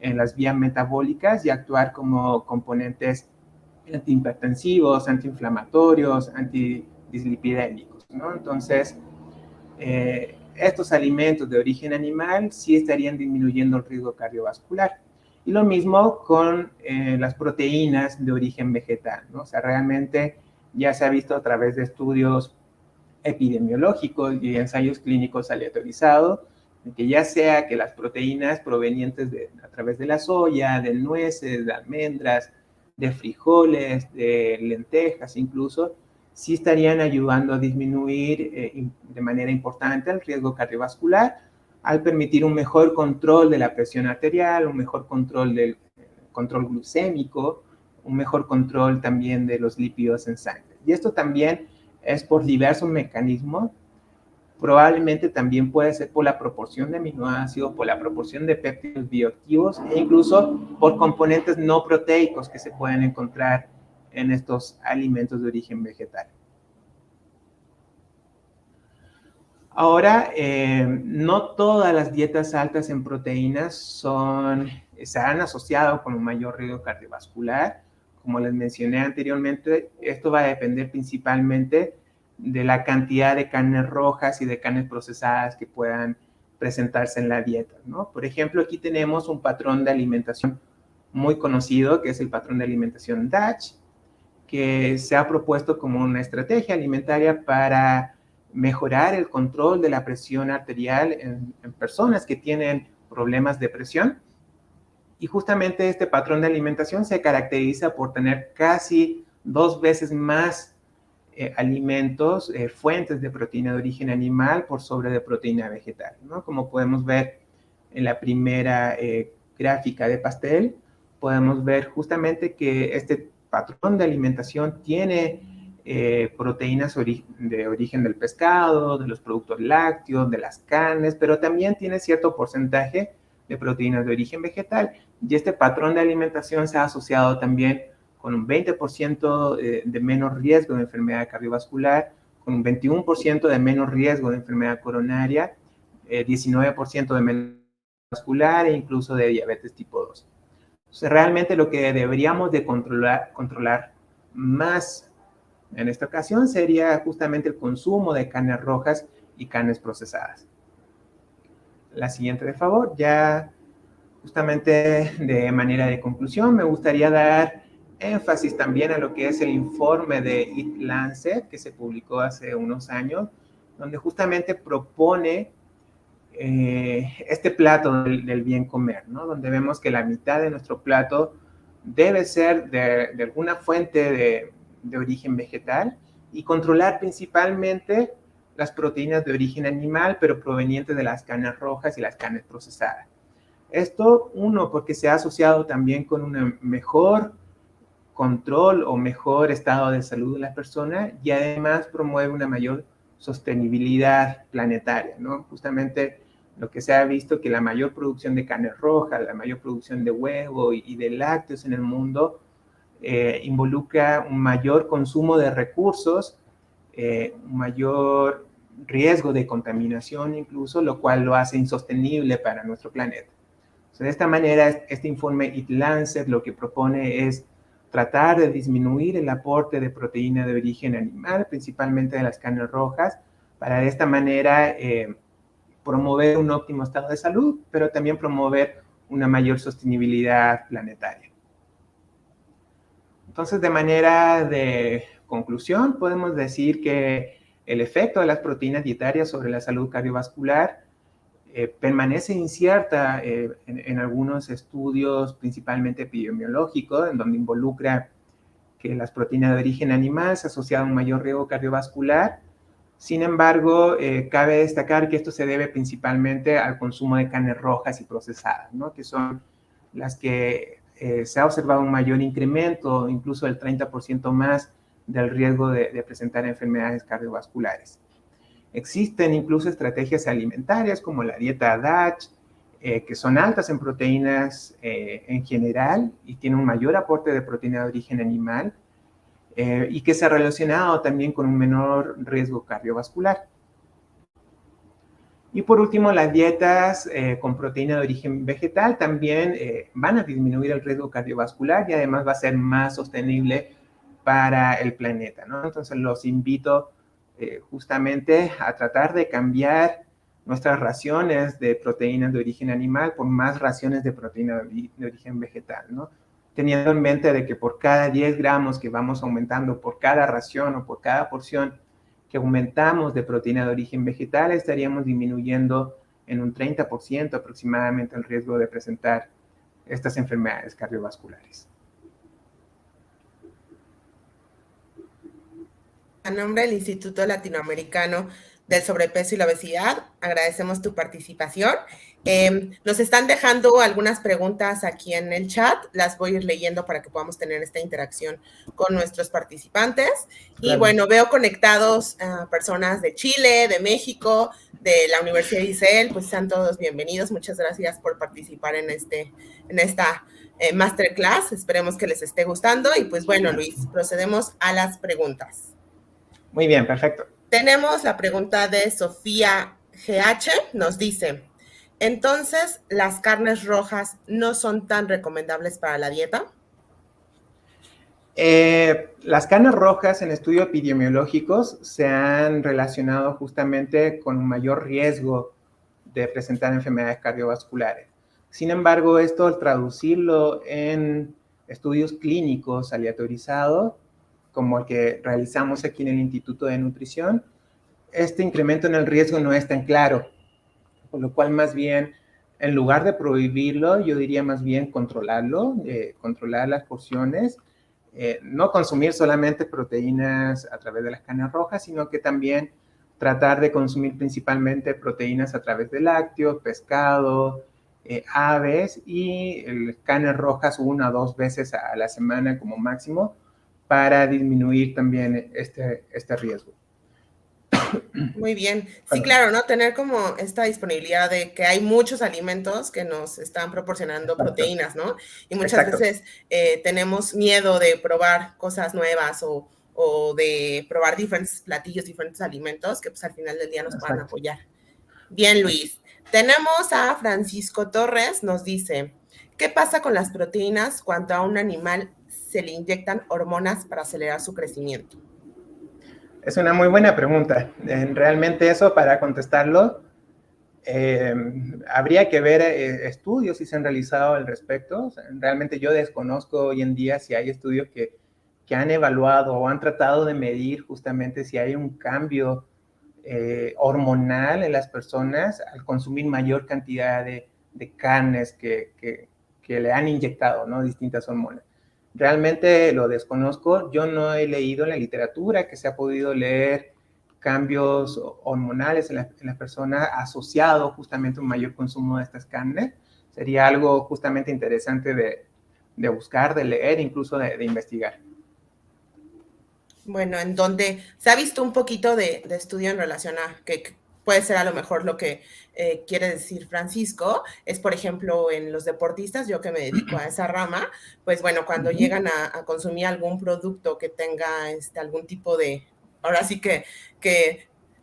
en las vías metabólicas y actuar como componentes antihipertensivos, antiinflamatorios, antidislipidémicos, ¿no? Entonces, estos alimentos de origen animal sí estarían disminuyendo el riesgo cardiovascular. Y lo mismo con las proteínas de origen vegetal, ¿no? O sea, realmente ya se ha visto a través de estudios epidemiológicos y ensayos clínicos aleatorizados, que ya sea que las proteínas provenientes a través de la soya, de nueces, de almendras, de frijoles, de lentejas incluso, sí estarían ayudando a disminuir de manera importante el riesgo cardiovascular al permitir un mejor control de la presión arterial, un mejor control del control glucémico, un mejor control también de los lípidos en sangre. Y esto también es por diversos mecanismos. Probablemente también puede ser por la proporción de aminoácidos, por la proporción de péptidos bioactivos e incluso por componentes no proteicos que se pueden encontrar en estos alimentos de origen vegetal. Ahora, no todas las dietas altas en proteínas se han asociado con un mayor riesgo cardiovascular. Como les mencioné anteriormente, esto va a depender principalmente de la cantidad de carnes rojas y de carnes procesadas que puedan presentarse en la dieta, ¿no? Por ejemplo, aquí tenemos un patrón de alimentación muy conocido, que es el patrón de alimentación DASH, que se ha propuesto como una estrategia alimentaria para mejorar el control de la presión arterial en personas que tienen problemas de presión. Y justamente este patrón de alimentación se caracteriza por tener casi 2 veces más alimentos, fuentes de proteína de origen animal por sobre de proteína vegetal, ¿no? Como podemos ver en la primera gráfica de pastel, podemos ver justamente que este patrón de alimentación tiene proteínas de origen del pescado, de los productos lácteos, de las carnes, pero también tiene cierto porcentaje de proteínas de origen vegetal. Y este patrón de alimentación se ha asociado también con un 20% de menos riesgo de enfermedad cardiovascular, con un 21% de menos riesgo de enfermedad coronaria, 19% de menos vascular e incluso de diabetes tipo 2. Entonces, realmente lo que deberíamos de controlar más en esta ocasión sería justamente el consumo de carnes rojas y carnes procesadas. La siguiente, de favor. Ya justamente de manera de conclusión, me gustaría dar énfasis también a lo que es el informe de Eat Lancet, que se publicó hace unos años, donde justamente propone este plato del bien comer, ¿no? Donde vemos que la mitad de nuestro plato debe ser de alguna fuente de origen vegetal y controlar principalmente las proteínas de origen animal, pero provenientes de las carnes rojas y las carnes procesadas. Esto, uno, porque se ha asociado también con un mejor control o mejor estado de salud de la persona y además promueve una mayor sostenibilidad planetaria, ¿no? Justamente lo que se ha visto que la mayor producción de carne roja, la mayor producción de huevo y de lácteos en el mundo involucra un mayor consumo de recursos, un mayor riesgo de contaminación incluso, lo cual lo hace insostenible para nuestro planeta. Entonces, de esta manera, este informe Eat Lancet lo que propone es tratar de disminuir el aporte de proteína de origen animal, principalmente de las carnes rojas, para de esta manera promover un óptimo estado de salud, pero también promover una mayor sostenibilidad planetaria. Entonces, de manera de conclusión, podemos decir que el efecto de las proteínas dietarias sobre la salud cardiovascular permanece incierta en algunos estudios, principalmente epidemiológicos, en donde involucra que las proteínas de origen animal se asocian a un mayor riesgo cardiovascular. Sin embargo, cabe destacar que esto se debe principalmente al consumo de carnes rojas y procesadas, ¿no? Que son las que se ha observado un mayor incremento, incluso del 30% más del riesgo de presentar enfermedades cardiovasculares. Existen incluso estrategias alimentarias como la dieta DASH, que son altas en proteínas en general y tienen un mayor aporte de proteína de origen animal, y que se ha relacionado también con un menor riesgo cardiovascular. Y por último, las dietas con proteína de origen vegetal también van a disminuir el riesgo cardiovascular y además va a ser más sostenible para el planeta, ¿no? Entonces los invito justamente a tratar de cambiar nuestras raciones de proteínas de origen animal por más raciones de proteína de origen vegetal, ¿no? Teniendo en mente de que por cada 10 gramos que vamos aumentando por cada ración o por cada porción que aumentamos de proteína de origen vegetal, estaríamos disminuyendo en un 30% aproximadamente el riesgo de presentar estas enfermedades cardiovasculares. A nombre del Instituto Latinoamericano del Sobrepeso y la Obesidad, agradecemos tu participación. Nos están dejando algunas preguntas aquí en el chat, las voy a ir leyendo para que podamos tener esta interacción con nuestros participantes. Y claro, bueno, veo conectados personas de Chile, de México, de la Universidad de Isel, pues sean todos bienvenidos. Muchas gracias por participar en esta masterclass. Esperemos que les esté gustando. Y pues bueno, Luis, procedemos a las preguntas. Muy bien, perfecto. Tenemos la pregunta de Sofía GH, nos dice, entonces, ¿las carnes rojas no son tan recomendables para la dieta? Las carnes rojas en estudios epidemiológicos se han relacionado justamente con un mayor riesgo de presentar enfermedades cardiovasculares. Sin embargo, esto al traducirlo en estudios clínicos aleatorizados, como el que realizamos aquí en el Instituto de Nutrición, este incremento en el riesgo no es tan claro, por lo cual más bien, en lugar de prohibirlo, yo diría más bien controlarlo, controlar las porciones, no consumir solamente proteínas a través de las carnes rojas, sino que también tratar de consumir principalmente proteínas a través de lácteos, pescado, aves y carnes rojas 1 o 2 veces a la semana como máximo, para disminuir también este riesgo. Muy bien. Sí, claro, ¿no? Tener como esta disponibilidad de que hay muchos alimentos que nos están proporcionando proteínas, ¿no? Y muchas veces tenemos miedo de probar cosas nuevas o de probar diferentes platillos, diferentes alimentos que pues al final del día nos puedan apoyar. Bien, Luis. Tenemos a Francisco Torres, nos dice, ¿qué pasa con las proteínas cuando a un animal se le inyectan hormonas para acelerar su crecimiento? Es una muy buena pregunta. Realmente eso, para contestarlo, habría que ver estudios si se han realizado al respecto. Realmente yo desconozco hoy en día si hay estudios que han evaluado o han tratado de medir justamente si hay un cambio hormonal en las personas al consumir mayor cantidad de carnes que le han inyectado, ¿no? Distintas hormonas. Realmente lo desconozco. Yo no he leído en la literatura que se ha podido leer cambios hormonales en las personas asociados justamente a un mayor consumo de estas carnes. Sería algo justamente interesante de buscar, de leer, incluso de investigar. Bueno, en donde se ha visto un poquito de estudio en relación a que puede ser a lo mejor lo que quiere decir Francisco, es por ejemplo en los deportistas, yo que me dedico a esa rama, pues bueno, cuando llegan a consumir algún producto que tenga algún tipo de, ahora sí que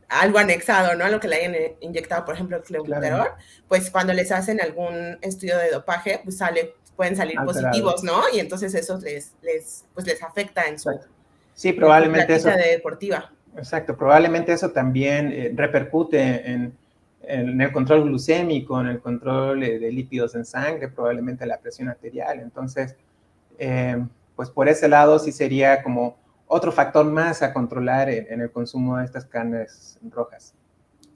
algo anexado, ¿no? A lo que le hayan inyectado, por ejemplo, el Claro, clenbuterol, pues cuando les hacen algún estudio de dopaje, pues pueden salir alterado. positivos, ¿no? Y entonces eso les afecta en Exacto. Sí, en su probablemente práctica eso, deportiva. exacto, probablemente eso también repercute en el control glucémico, en el control de lípidos en sangre, probablemente la presión arterial. Entonces, pues por ese lado sí sería como otro factor más a controlar en el consumo de estas carnes rojas.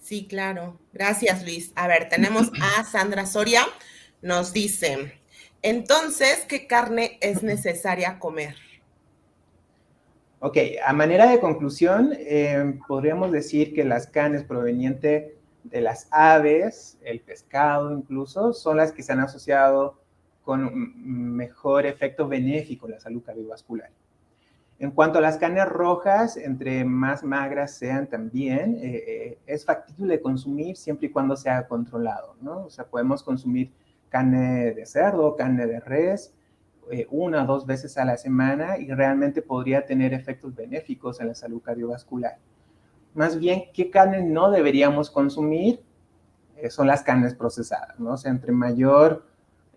Sí, claro. Gracias, Luis. A ver, tenemos a Sandra Soria. Nos dice, entonces, ¿qué carne es necesaria comer? Ok, a manera de conclusión, podríamos decir que las carnes provenientes de las aves, el pescado incluso, son las que se han asociado con un mejor efecto benéfico en la salud cardiovascular. En cuanto a las carnes rojas, entre más magras sean también, es factible consumir siempre y cuando sea controlado, ¿no? O sea, podemos consumir carne de cerdo, carne de res, una o dos veces a la semana y realmente podría tener efectos benéficos en la salud cardiovascular. Más bien, ¿qué carne no deberíamos consumir? Son las carnes procesadas, ¿no? O sea, entre mayor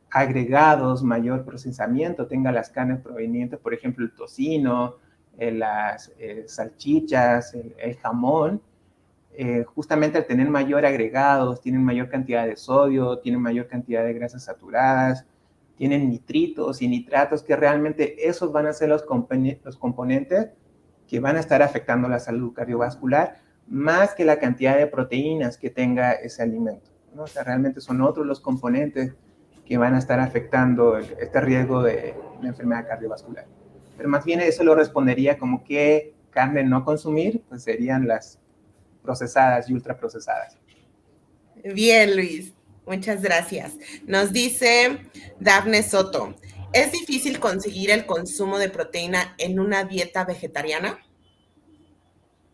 agregados, mayor procesamiento tenga las carnes provenientes, por ejemplo, el tocino, las salchichas, el jamón, justamente al tener mayor agregados, tienen mayor cantidad de sodio, tienen mayor cantidad de grasas saturadas, tienen nitritos y nitratos, que realmente esos van a ser los componentes que van a estar afectando la salud cardiovascular, más que la cantidad de proteínas que tenga ese alimento, ¿no? O sea, realmente son otros los componentes que van a estar afectando este riesgo de la enfermedad cardiovascular. Pero más bien eso lo respondería como qué carne no consumir, pues serían las procesadas y ultraprocesadas. Bien, Luis. Muchas gracias. Nos dice Dafne Soto, ¿es difícil conseguir el consumo de proteína en una dieta vegetariana?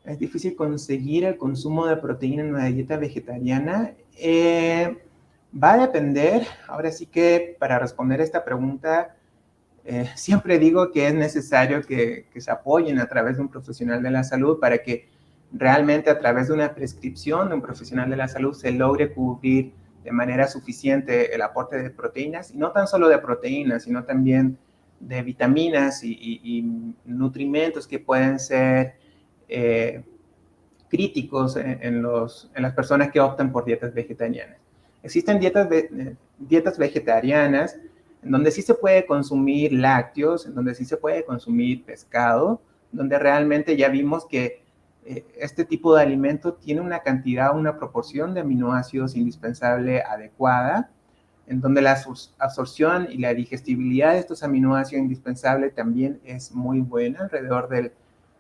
Es difícil conseguir el consumo de proteína en una dieta vegetariana. Va a depender, ahora sí que para responder esta pregunta, siempre digo que es necesario que se apoyen a través de un profesional de la salud para que realmente a través de una prescripción de un profesional de la salud se logre cubrir de manera suficiente el aporte de proteínas, y no tan solo de proteínas, sino también de vitaminas y nutrimentos que pueden ser críticos en las personas que optan por dietas vegetarianas. Existen dietas vegetarianas en donde sí se puede consumir lácteos, en donde sí se puede consumir pescado, donde realmente ya vimos que este tipo de alimento tiene una cantidad, una proporción de aminoácidos indispensable adecuada, en donde la absorción y la digestibilidad de estos aminoácidos indispensables también es muy buena, alrededor del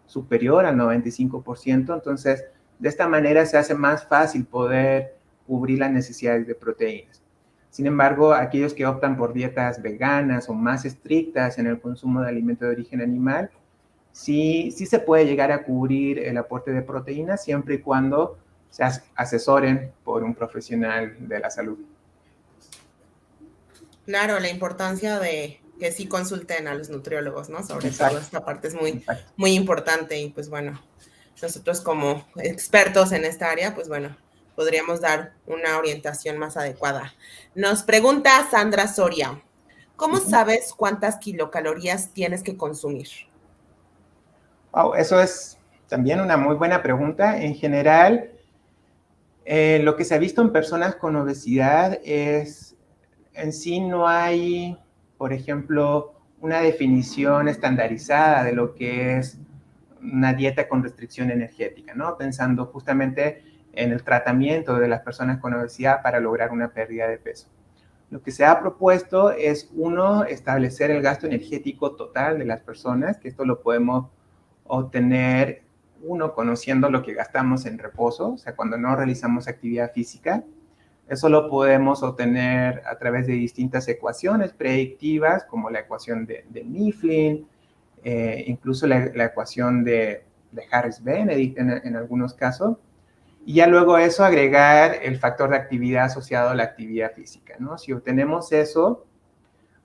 superior al 95%. Entonces, de esta manera se hace más fácil poder cubrir las necesidades de proteínas. Sin embargo, aquellos que optan por dietas veganas o más estrictas en el consumo de alimentos de origen animal, sí se puede llegar a cubrir el aporte de proteínas siempre y cuando se asesoren por un profesional de la salud. Claro, la importancia de que sí consulten a los nutriólogos, ¿no? Sobre todo Exacto, esta parte es exacto. muy importante y pues bueno, nosotros como expertos en esta área, pues bueno, podríamos dar una orientación más adecuada. Nos pregunta Sandra Soria, ¿cómo Uh-huh. sabes cuántas kilocalorías tienes que consumir? Wow, eso es también una muy buena pregunta. En general, lo que se ha visto en personas con obesidad es, en sí no hay, por ejemplo, una definición estandarizada de lo que es una dieta con restricción energética, ¿no? Pensando justamente en el tratamiento de las personas con obesidad para lograr una pérdida de peso. Lo que se ha propuesto es, uno, establecer el gasto energético total de las personas, que esto lo podemos obtener, uno, conociendo lo que gastamos en reposo, o sea, cuando no realizamos actividad física. Eso lo podemos obtener a través de distintas ecuaciones predictivas, como la ecuación de Mifflin, incluso la ecuación de Harris-Benedict en algunos casos. Y ya luego eso agregar el factor de actividad asociado a la actividad física, ¿no? Si obtenemos eso,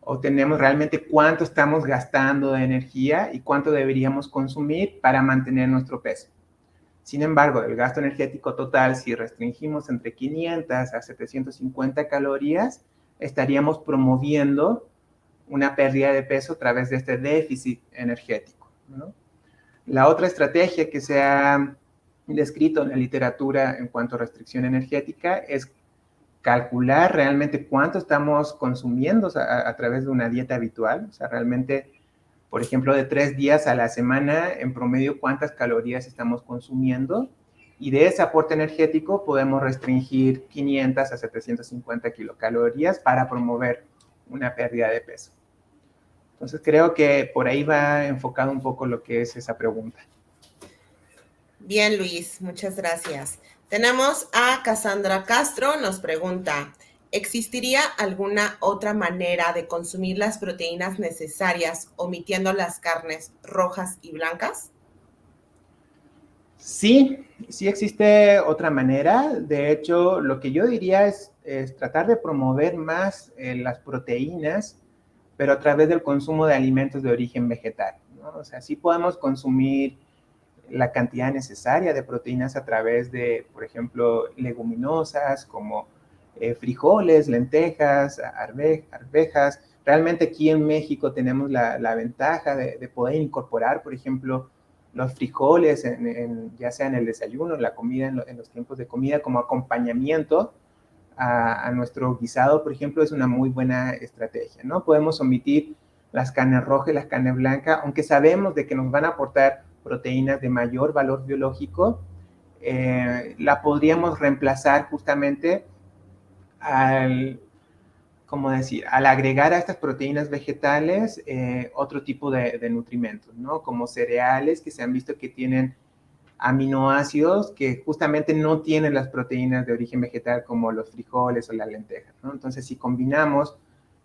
obtenemos realmente cuánto estamos gastando de energía y cuánto deberíamos consumir para mantener nuestro peso. Sin embargo, el gasto energético total, si restringimos entre 500 a 750 calorías, estaríamos promoviendo una pérdida de peso a través de este déficit energético, ¿no? La otra estrategia que se ha descrito en la literatura en cuanto a restricción energética es calcular realmente cuánto estamos consumiendo a través de una dieta habitual, o sea, realmente, por ejemplo, de 3 días a la semana, en promedio, cuántas calorías estamos consumiendo, y de ese aporte energético podemos restringir 500 a 750 kilocalorías para promover una pérdida de peso. Entonces, creo que por ahí va enfocado un poco lo que es esa pregunta. Bien, Luis, muchas gracias. Tenemos a Cassandra Castro, nos pregunta, ¿existiría alguna otra manera de consumir las proteínas necesarias omitiendo las carnes rojas y blancas? Sí, sí existe otra manera. De hecho, lo que yo diría es tratar de promover más las proteínas, pero a través del consumo de alimentos de origen vegetal, ¿no? O sea, sí podemos consumir la cantidad necesaria de proteínas a través de, por ejemplo, leguminosas como frijoles, lentejas, arvejas. Realmente aquí en México tenemos la ventaja de poder incorporar, por ejemplo, los frijoles, ya sea en el desayuno, en la comida, en los tiempos de comida, como acompañamiento a nuestro guisado, por ejemplo, es una muy buena estrategia, ¿no? Podemos omitir las carnes rojas y las carnes blancas, aunque sabemos de que nos van a aportar proteínas de mayor valor biológico, la podríamos reemplazar justamente al, ¿cómo decir?, al agregar a estas proteínas vegetales otro tipo de nutrimentos, ¿no? Como cereales que se han visto que tienen aminoácidos que justamente no tienen las proteínas de origen vegetal como los frijoles o las lentejas, ¿no? Entonces, si combinamos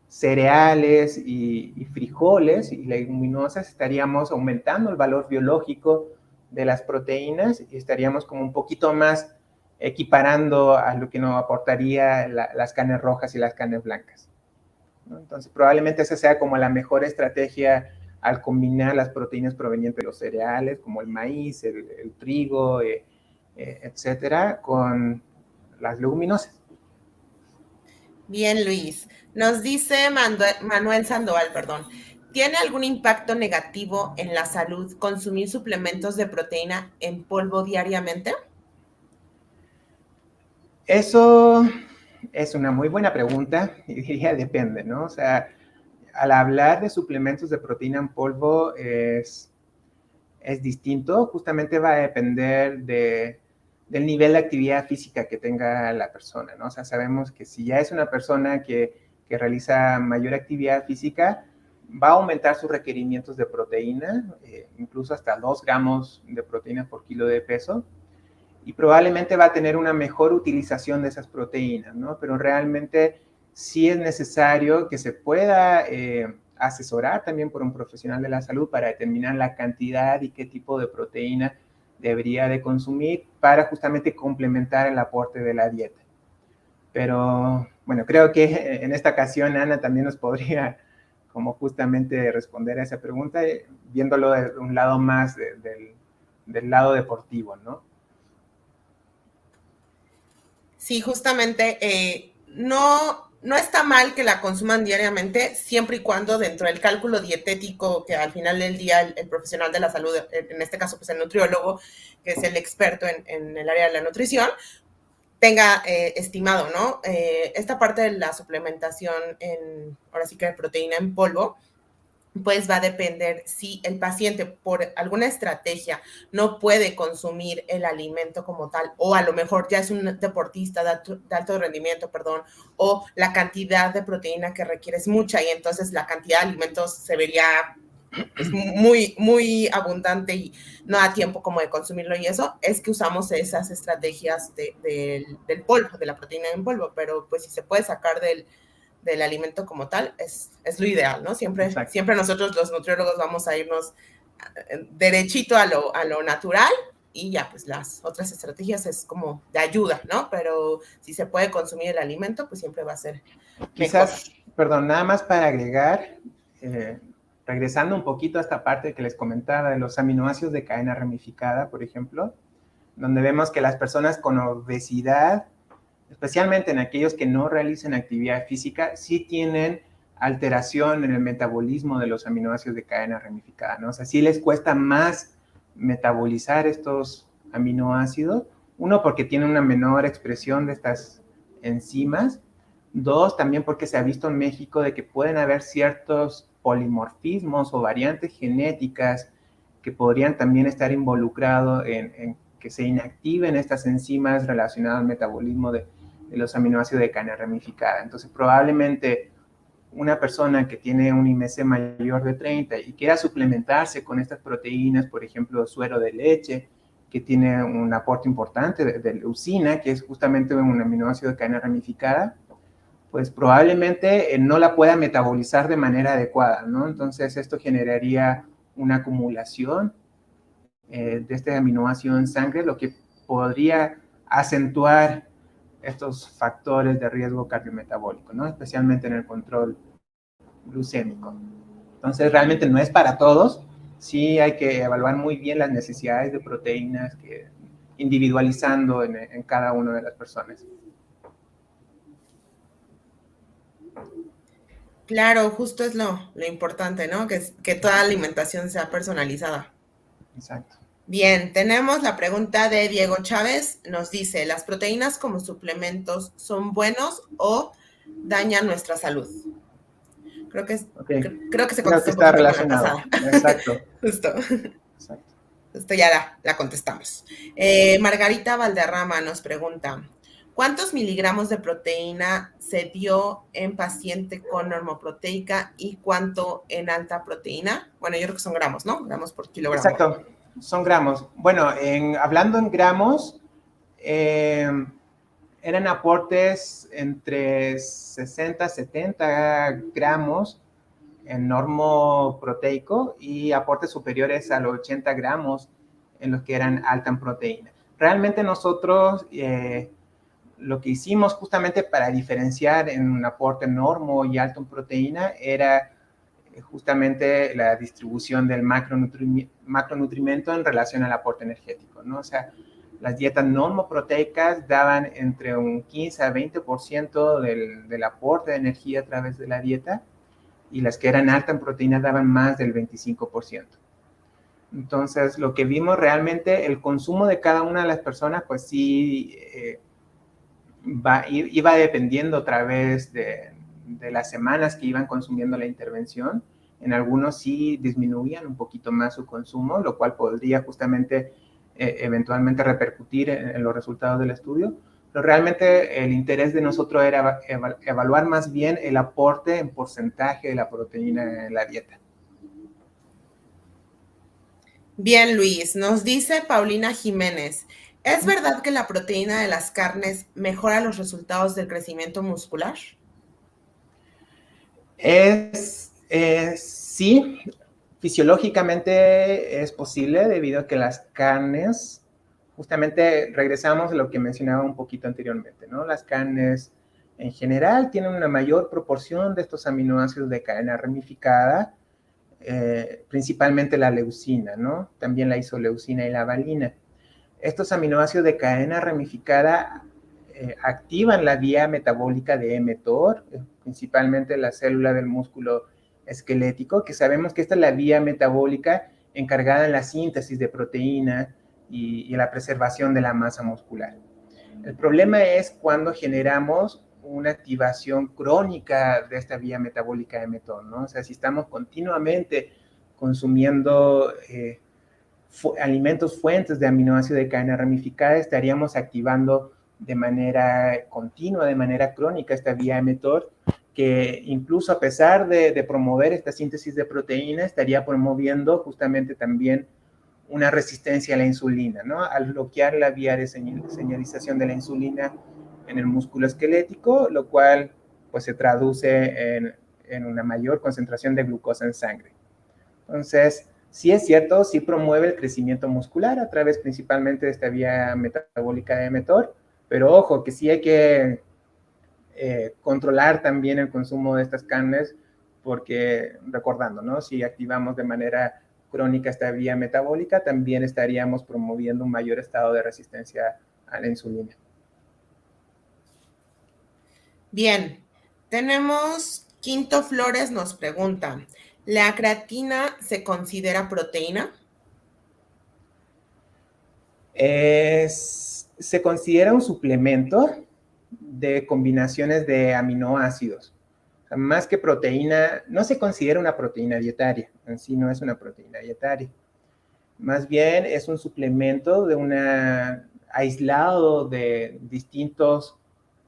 cereales y frijoles y leguminosas, estaríamos aumentando el valor biológico de las proteínas y estaríamos como un poquito más equiparando a lo que nos aportaría las carnes rojas y las carnes blancas, ¿no? Entonces, probablemente esa sea como la mejor estrategia al combinar las proteínas provenientes de los cereales, como el maíz, el trigo, etcétera, con las leguminosas. Bien, Luis. Nos dice Manuel Sandoval, perdón. ¿Tiene algún impacto negativo en la salud consumir suplementos de proteína en polvo diariamente? Eso es una muy buena pregunta y diría depende, ¿no? O sea, al hablar de suplementos de proteína en polvo es distinto, justamente va a depender del nivel de actividad física que tenga la persona, ¿no? O sea, sabemos que si ya es una persona que realiza mayor actividad física, va a aumentar sus requerimientos de proteína, incluso hasta 2 gramos de proteína por kilo de peso, y probablemente va a tener una mejor utilización de esas proteínas, ¿no? Pero realmente sí es necesario que se pueda asesorar también por un profesional de la salud para determinar la cantidad y qué tipo de proteína debería de consumir para justamente complementar el aporte de la dieta. Pero bueno, creo que en esta ocasión Ana también nos podría como justamente responder a esa pregunta, viéndolo de un lado más del lado deportivo, ¿no? Sí, justamente no está mal que la consuman diariamente, siempre y cuando dentro del cálculo dietético que al final del día el profesional de la salud, en este caso pues el nutriólogo, que es el experto en el área de la nutrición, tenga estimado, ¿no? Esta parte de la suplementación ahora sí que de proteína en polvo, pues va a depender si el paciente por alguna estrategia no puede consumir el alimento como tal, o a lo mejor ya es un deportista de alto rendimiento, perdón, o la cantidad de proteína que requiere es mucha y entonces la cantidad de alimentos se vería pues, muy, muy abundante y no da tiempo como de consumirlo y eso, es que usamos esas estrategias del polvo, de la proteína en polvo, pero pues si se puede sacar del alimento como tal, es lo ideal, ¿no? Siempre nosotros los nutriólogos vamos a irnos derechito a lo natural y ya, pues las otras estrategias es como de ayuda, ¿no? Pero si se puede consumir el alimento, pues siempre va a ser mejor. Quizás, perdón, nada más para agregar, regresando un poquito a esta parte que les comentaba de los aminoácidos de cadena ramificada, por ejemplo, donde vemos que las personas con obesidad, especialmente en aquellos que no realicen actividad física, sí tienen alteración en el metabolismo de los aminoácidos de cadena ramificada, ¿no? O sea, sí les cuesta más metabolizar estos aminoácidos, uno, porque tienen una menor expresión de estas enzimas, dos, también porque se ha visto en México de que pueden haber ciertos polimorfismos o variantes genéticas que podrían también estar involucrados en que se inactiven estas enzimas relacionadas al metabolismo de los aminoácidos de cadena ramificada. Entonces, probablemente una persona que tiene un IMC mayor de 30 y quiera suplementarse con estas proteínas, por ejemplo, suero de leche, que tiene un aporte importante de leucina, que es justamente un aminoácido de cadena ramificada, pues probablemente no la pueda metabolizar de manera adecuada, ¿no? Entonces, esto generaría una acumulación de este aminoácido en sangre, lo que podría acentuar estos factores de riesgo cardiometabólico, ¿no? Especialmente en el control glucémico. Entonces, realmente no es para todos. Sí hay que evaluar muy bien las necesidades de proteínas, que, individualizando en cada una de las personas. Claro, justo es lo importante, ¿no? Que toda alimentación sea personalizada. Exacto. Bien, tenemos la pregunta de Diego Chávez. Nos dice, ¿las proteínas como suplementos son buenos o dañan nuestra salud? Creo que, Okay. creo que se Creo contestó que un está poquito con la relacionado. pasada. Exacto. Justo. Exacto. Esto ya la contestamos. Margarita Valderrama nos pregunta, ¿cuántos miligramos de proteína se dio en paciente con normoproteica y cuánto en alta proteína? Bueno, yo creo que son gramos, ¿no? Gramos por kilogramo. Exacto, son gramos. Bueno, hablando en gramos, eran aportes entre 60 a 70 gramos en normo proteico y aportes superiores a los 80 gramos en los que eran alta en proteína. Realmente nosotros lo que hicimos justamente para diferenciar en un aporte normo y alto en proteína era justamente la distribución del macronutrimento en relación al aporte energético, ¿no? O sea, las dietas normoproteicas daban entre un 15 a 20% del aporte de energía a través de la dieta, y las que eran altas en proteína daban más del 25%. Entonces, lo que vimos realmente, el consumo de cada una de las personas, pues sí, iba dependiendo a través de las semanas que iban consumiendo la intervención. En algunos sí disminuían un poquito más su consumo, lo cual podría justamente eventualmente repercutir en los resultados del estudio. Pero realmente el interés de nosotros era evaluar más bien el aporte en porcentaje de la proteína en la dieta. Bien, Luis, nos dice Paulina Jiménez, ¿es verdad que la proteína de las carnes mejora los resultados del crecimiento muscular? Sí, fisiológicamente es posible debido a que las carnes, justamente regresamos a lo que mencionaba un poquito anteriormente, ¿no? Las carnes en general tienen una mayor proporción de estos aminoácidos de cadena ramificada, principalmente la leucina, ¿no? También la isoleucina y la valina. Estos aminoácidos de cadena ramificada activan la vía metabólica de mTOR, principalmente la célula del músculo esquelético, que sabemos que esta es la vía metabólica encargada en la síntesis de proteína y la preservación de la masa muscular. El problema es cuando generamos una activación crónica de esta vía metabólica de mTOR, ¿no? O sea, si estamos continuamente consumiendo alimentos fuentes de aminoácidos de cadena ramificada, estaríamos activando de manera continua, de manera crónica esta vía mTOR, que incluso a pesar de promover esta síntesis de proteína, estaría promoviendo justamente también una resistencia a la insulina, ¿no? Al bloquear la vía de señalización de la insulina en el músculo esquelético, lo cual pues se traduce en una mayor concentración de glucosa en sangre. Entonces, Sí es cierto, sí promueve el crecimiento muscular a través principalmente de esta vía metabólica de mTOR, pero ojo, que sí hay que controlar también el consumo de estas carnes, porque recordando, ¿no? Si activamos de manera crónica esta vía metabólica, también estaríamos promoviendo un mayor estado de resistencia a la insulina. Bien, tenemos Quinto Flores nos pregunta, ¿la creatina se considera proteína? Se considera un suplemento de combinaciones de aminoácidos. O sea, más que proteína, no se considera una proteína dietaria, en sí no es una proteína dietaria. Más bien es un suplemento de una aislado de distintos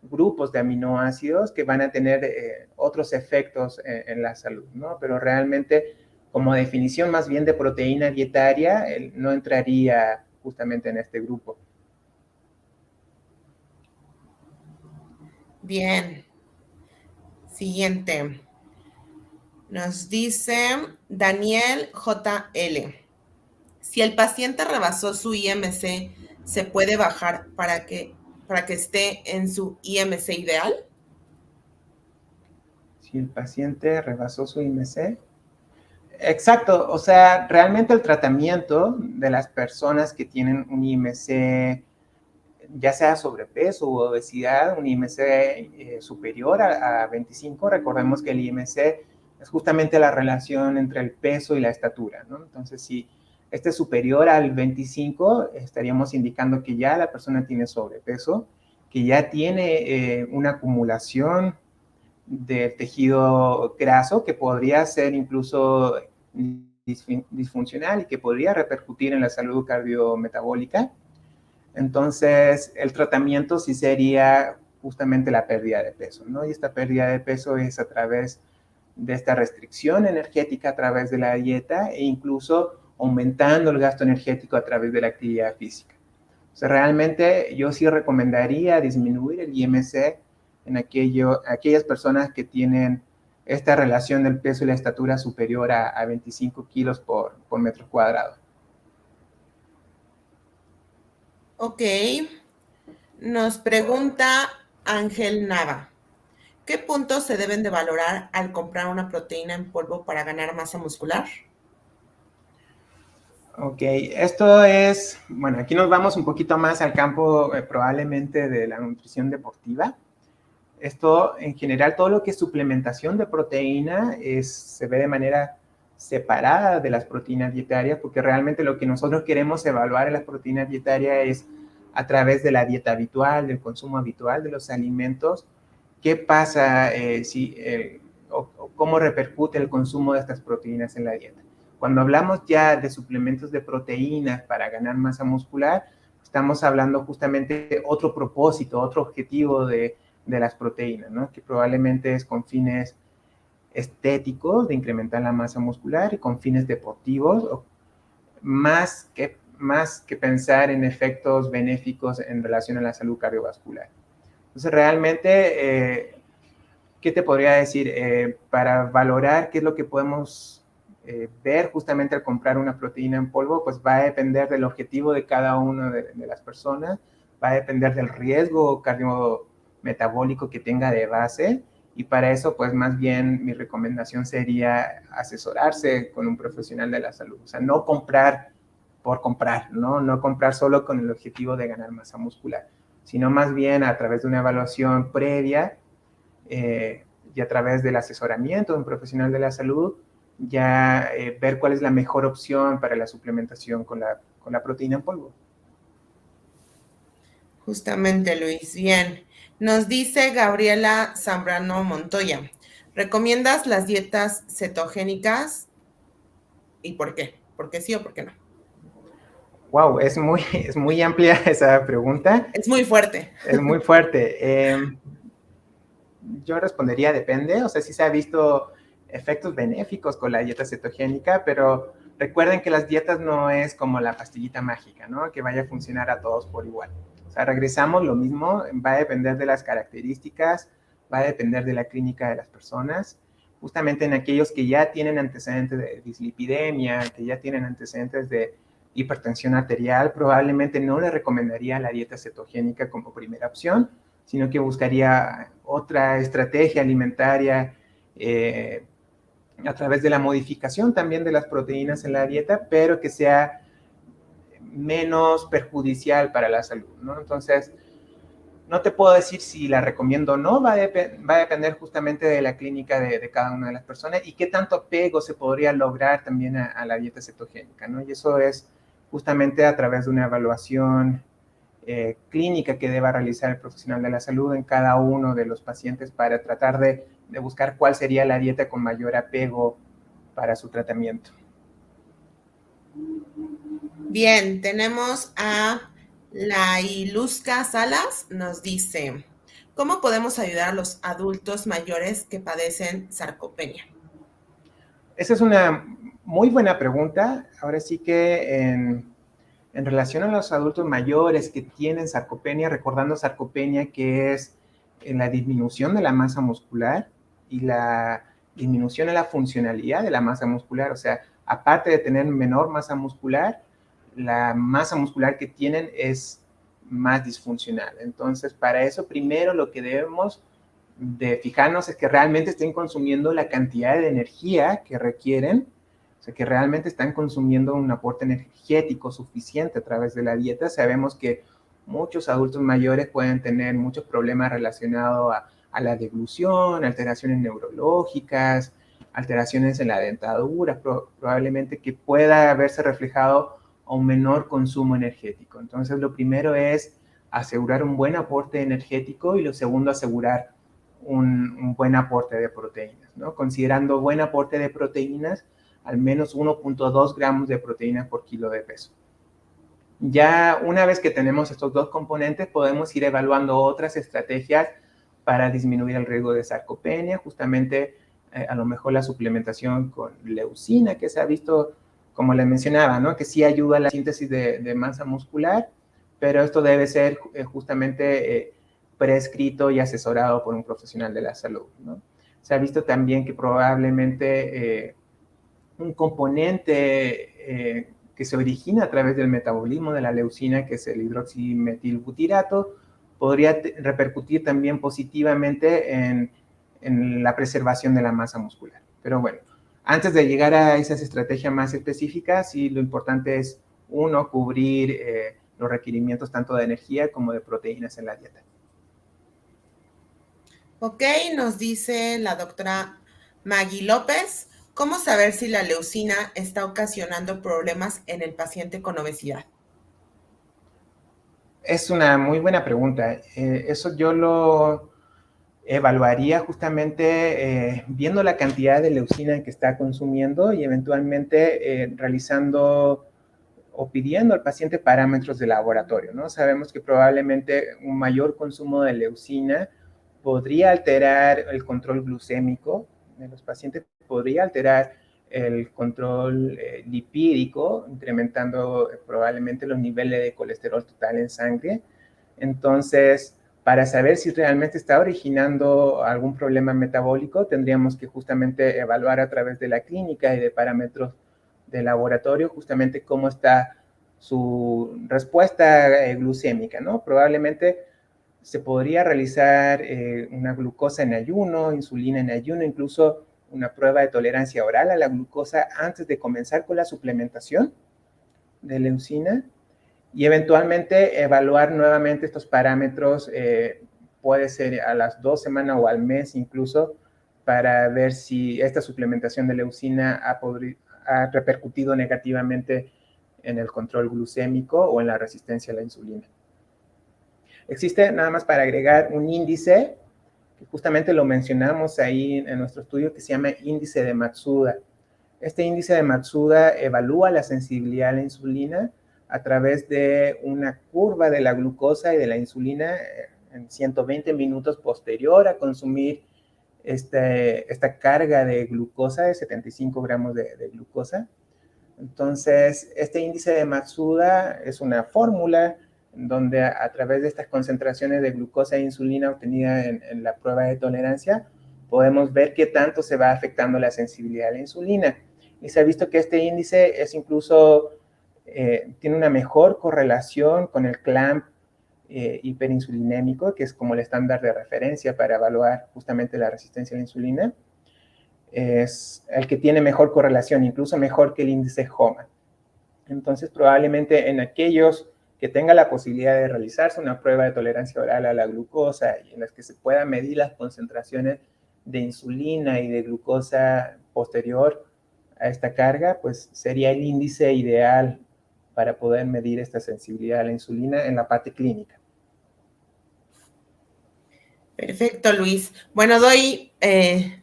grupos de aminoácidos que van a tener otros efectos en la salud, ¿no? Pero realmente, como definición más bien de proteína dietaria, no entraría justamente en este grupo. Bien, siguiente. Nos dice Daniel JL. Si el paciente rebasó su IMC, ¿se puede bajar para que esté en su IMC ideal? Si el paciente rebasó su IMC. Exacto, o sea, realmente el tratamiento de las personas que tienen un IMC, ya sea sobrepeso u obesidad, un IMC superior a 25, recordemos que el IMC es justamente la relación entre el peso y la estatura, ¿no? Entonces, si este es superior al 25, estaríamos indicando que ya la persona tiene sobrepeso, que ya tiene una acumulación de tejido graso que podría ser incluso disfuncional y que podría repercutir en la salud cardiometabólica. Entonces, el tratamiento sí sería justamente la pérdida de peso, ¿no? Y esta pérdida de peso es a través de esta restricción energética a través de la dieta e incluso aumentando el gasto energético a través de la actividad física. O sea, realmente yo sí recomendaría disminuir el IMC en aquellas personas que tienen esta relación del peso y la estatura superior a 25 kilos por metro cuadrado. Ok, nos pregunta Ángel Nava. ¿Qué puntos se deben de valorar al comprar una proteína en polvo para ganar masa muscular? Ok, esto es, bueno, aquí nos vamos un poquito más al campo probablemente de la nutrición deportiva. Esto, en general, todo lo que es suplementación de proteína se ve de manera separada de las proteínas dietarias, porque realmente lo que nosotros queremos evaluar en las proteínas dietarias es a través de la dieta habitual, del consumo habitual de los alimentos, qué pasa o cómo repercute el consumo de estas proteínas en la dieta. Cuando hablamos ya de suplementos de proteínas para ganar masa muscular, estamos hablando justamente de otro propósito, otro objetivo de las proteínas, ¿no? Que probablemente es con fines estéticos, de incrementar la masa muscular, y con fines deportivos, más que pensar en efectos benéficos en relación a la salud cardiovascular. Entonces, realmente, ¿qué te podría decir? Para valorar qué es lo que podemos ver justamente al comprar una proteína en polvo, pues va a depender del objetivo de cada una de las personas, va a depender del riesgo cardiometabólico que tenga de base, y para eso, pues más bien mi recomendación sería asesorarse con un profesional de la salud. O sea, no comprar por comprar, ¿no? No comprar solo con el objetivo de ganar masa muscular, sino más bien a través de una evaluación previa y a través del asesoramiento de un profesional de la salud, ya ver cuál es la mejor opción para la suplementación con la proteína en polvo. Justamente, Luis. Bien. Nos dice Gabriela Zambrano Montoya. ¿Recomiendas las dietas cetogénicas y por qué? ¿Por qué sí o por qué no? Wow, es muy amplia esa pregunta. Es muy fuerte. Es muy fuerte. Yo respondería depende. O sea, sí se ha visto efectos benéficos con la dieta cetogénica, pero recuerden que las dietas no es como la pastillita mágica, ¿no? Que vaya a funcionar a todos por igual. O sea, regresamos lo mismo, va a depender de las características, va a depender de la clínica de las personas. justamente en aquellos que ya tienen antecedentes de dislipidemia, que ya tienen antecedentes de hipertensión arterial, probablemente no le recomendaría la dieta cetogénica como primera opción, sino que buscaría otra estrategia alimentaria a través de la modificación también de las proteínas en la dieta, pero que sea menos perjudicial para la salud, ¿no? Entonces, no te puedo decir si la recomiendo o no, va a depender justamente de la clínica de cada una de las personas y qué tanto apego se podría lograr también a la dieta cetogénica, ¿no? Y eso es justamente a través de una evaluación clínica que deba realizar el profesional de la salud en cada uno de los pacientes para tratar de buscar cuál sería la dieta con mayor apego para su tratamiento. Bien, tenemos a la Ilusca Salas, nos dice, ¿cómo podemos ayudar a los adultos mayores que padecen sarcopenia? Esa es una muy buena pregunta. Ahora sí que en relación a los adultos mayores que tienen sarcopenia, recordando sarcopenia que es la disminución de la masa muscular y la disminución de la funcionalidad de la masa muscular, o sea, aparte de tener menor masa muscular, la masa muscular que tienen es más disfuncional. Entonces, para eso primero lo que debemos de fijarnos es que realmente estén consumiendo la cantidad de energía que requieren, o sea, que realmente están consumiendo un aporte energético suficiente a través de la dieta. Sabemos que muchos adultos mayores pueden tener muchos problemas relacionados a la deglución, alteraciones neurológicas, alteraciones en la dentadura, probablemente que pueda haberse reflejado a un menor consumo energético. Entonces, lo primero es asegurar un buen aporte energético y lo segundo, asegurar un buen aporte de proteínas, ¿no? Considerando buen aporte de proteínas, al menos 1.2 gramos de proteínas por kilo de peso. Ya una vez que tenemos estos dos componentes, podemos ir evaluando otras estrategias para disminuir el riesgo de sarcopenia, justamente a lo mejor la suplementación con leucina, que se ha visto, como les mencionaba, ¿no? Que sí ayuda a la síntesis de masa muscular, pero esto debe ser justamente prescrito y asesorado por un profesional de la salud, ¿no? Se ha visto también que probablemente un componente que se origina a través del metabolismo de la leucina, que es el hidroximetilbutirato, podría repercutir también positivamente en la preservación de la masa muscular. Pero bueno, antes de llegar a esas estrategias más específicas, sí, lo importante es, uno, cubrir los requerimientos tanto de energía como de proteínas en la dieta. Ok, nos dice la doctora Maggie López, ¿cómo saber si la leucina está ocasionando problemas en el paciente con obesidad? Es una muy buena pregunta. Eso yo lo evaluaría justamente viendo la cantidad de leucina que está consumiendo y eventualmente realizando o pidiendo al paciente parámetros de laboratorio, ¿no? Sabemos que probablemente un mayor consumo de leucina podría alterar el control glucémico de los pacientes, podría alterar el control lipídico, incrementando probablemente los niveles de colesterol total en sangre. Entonces, para saber si realmente está originando algún problema metabólico, tendríamos que justamente evaluar a través de la clínica y de parámetros de laboratorio justamente cómo está su respuesta glucémica, ¿no? Probablemente se podría realizar una glucosa en ayuno, insulina en ayuno, incluso una prueba de tolerancia oral a la glucosa antes de comenzar con la suplementación de leucina y eventualmente evaluar nuevamente estos parámetros, puede ser a las 2 semanas o al mes incluso, para ver si esta suplementación de leucina ha repercutido negativamente en el control glucémico o en la resistencia a la insulina. Existe, nada más para agregar, un índice, que justamente lo mencionamos ahí en nuestro estudio, que se llama índice de Matsuda. Este índice de Matsuda evalúa la sensibilidad a la insulina a través de una curva de la glucosa y de la insulina en 120 minutos posterior a consumir esta carga de glucosa de 75 gramos de glucosa. Entonces, este índice de Matsuda es una fórmula donde a través de estas concentraciones de glucosa e insulina obtenida en la prueba de tolerancia, podemos ver qué tanto se va afectando la sensibilidad a la insulina. Y se ha visto que este índice es incluso, tiene una mejor correlación con el CLAMP hiperinsulinémico, que es como el estándar de referencia para evaluar justamente la resistencia a la insulina. Es el que tiene mejor correlación, incluso mejor que el índice HOMA. Entonces, probablemente en aquellos que tengan la posibilidad de realizarse una prueba de tolerancia oral a la glucosa y en las que se puedan medir las concentraciones de insulina y de glucosa posterior a esta carga, pues sería el índice ideal para poder medir esta sensibilidad a la insulina en la parte clínica. Perfecto, Luis. Bueno, doy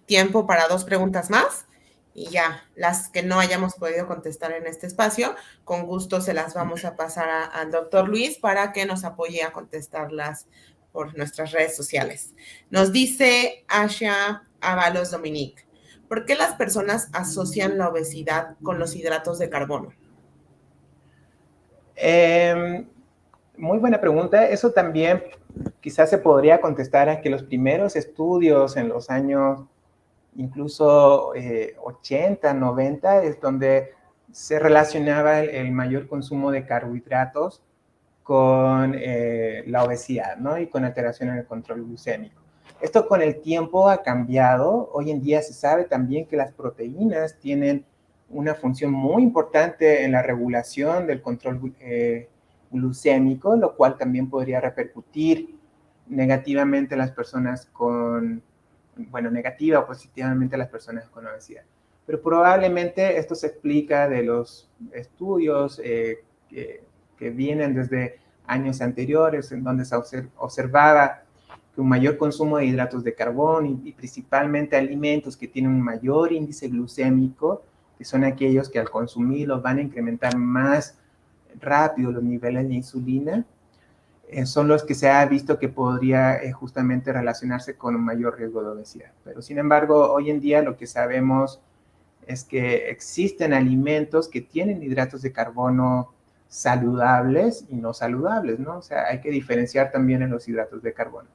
tiempo para 2 preguntas más y ya, las que no hayamos podido contestar en este espacio, con gusto se las vamos a pasar al doctor Luis para que nos apoye a contestarlas por nuestras redes sociales. Nos dice Asha Avalos Dominique, ¿por qué las personas asocian la obesidad con los hidratos de carbono? Muy buena pregunta. Eso también quizás se podría contestar a que los primeros estudios en los años incluso 80, 90, es donde se relacionaba el mayor consumo de carbohidratos con la obesidad, ¿no? Y con alteración en el control glucémico. Esto con el tiempo ha cambiado. Hoy en día se sabe también que las proteínas tienen una función muy importante en la regulación del control glucémico, lo cual también podría repercutir negativamente a las personas con, bueno, negativa o positivamente a las personas con obesidad. Pero probablemente esto se explica de los estudios que vienen desde años anteriores, en donde se observaba que un mayor consumo de hidratos de carbono y principalmente alimentos que tienen un mayor índice glucémico, que son aquellos que al consumirlos van a incrementar más rápido los niveles de insulina, son los que se ha visto que podría justamente relacionarse con un mayor riesgo de obesidad. Pero sin embargo, hoy en día lo que sabemos es que existen alimentos que tienen hidratos de carbono saludables y no saludables, ¿no? O sea, hay que diferenciar también en los hidratos de carbono.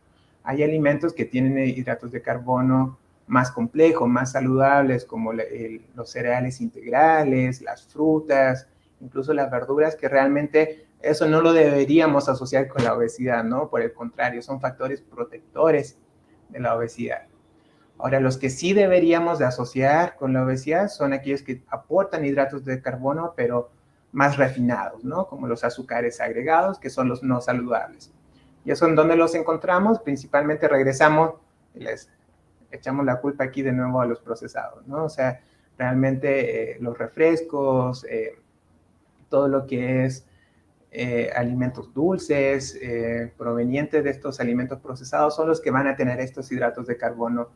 Hay alimentos que tienen hidratos de carbono más complejos, más saludables, como los cereales integrales, las frutas, incluso las verduras, que realmente eso no lo deberíamos asociar con la obesidad, ¿no? Por el contrario, son factores protectores de la obesidad. Ahora, los que sí deberíamos de asociar con la obesidad son aquellos que aportan hidratos de carbono, pero más refinados, ¿no? Como los azúcares agregados, que son los no saludables. Y eso en donde los encontramos, principalmente regresamos, les echamos la culpa aquí de nuevo a los procesados, ¿no? O sea, realmente los refrescos, todo lo que es alimentos dulces, provenientes de estos alimentos procesados, son los que van a tener estos hidratos de carbono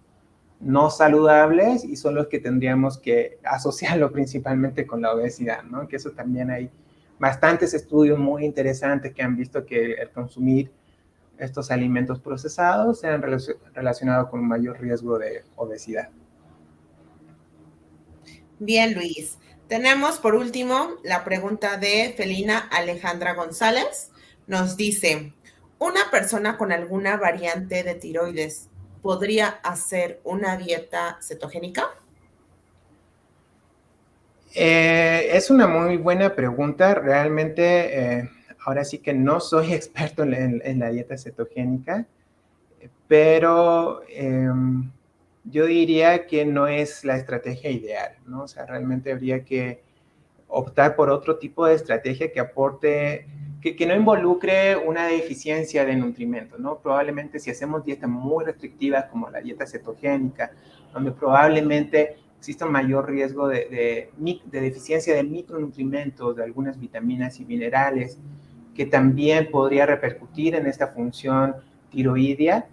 no saludables y son los que tendríamos que asociarlo principalmente con la obesidad, ¿no? Que eso también hay bastantes estudios muy interesantes que han visto que el consumir estos alimentos procesados se han relacionado con un mayor riesgo de obesidad. Bien, Luis. Tenemos por último la pregunta de Felina Alejandra González. Nos dice, ¿una persona con alguna variante de tiroides podría hacer una dieta cetogénica? Es una muy buena pregunta. Realmente, ahora sí que no soy experto en la dieta cetogénica, pero yo diría que no es la estrategia ideal, ¿no? O sea, realmente habría que optar por otro tipo de estrategia que aporte, que no involucre una deficiencia de nutrimentos, ¿no? Probablemente si hacemos dietas muy restrictivas como la dieta cetogénica, donde probablemente existe un mayor riesgo de deficiencia de micronutrimentos, de algunas vitaminas y minerales, que también podría repercutir en esta función tiroidea,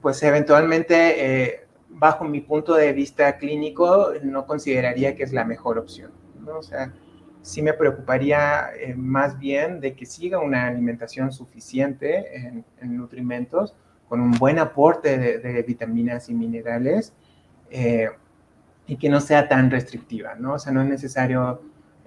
pues eventualmente, bajo mi punto de vista clínico, no consideraría que es la mejor opción, ¿no? O sea, sí me preocuparía más bien de que siga una alimentación suficiente en nutrimentos, con un buen aporte de vitaminas y minerales, y que no sea tan restrictiva, ¿no? O sea, no es necesario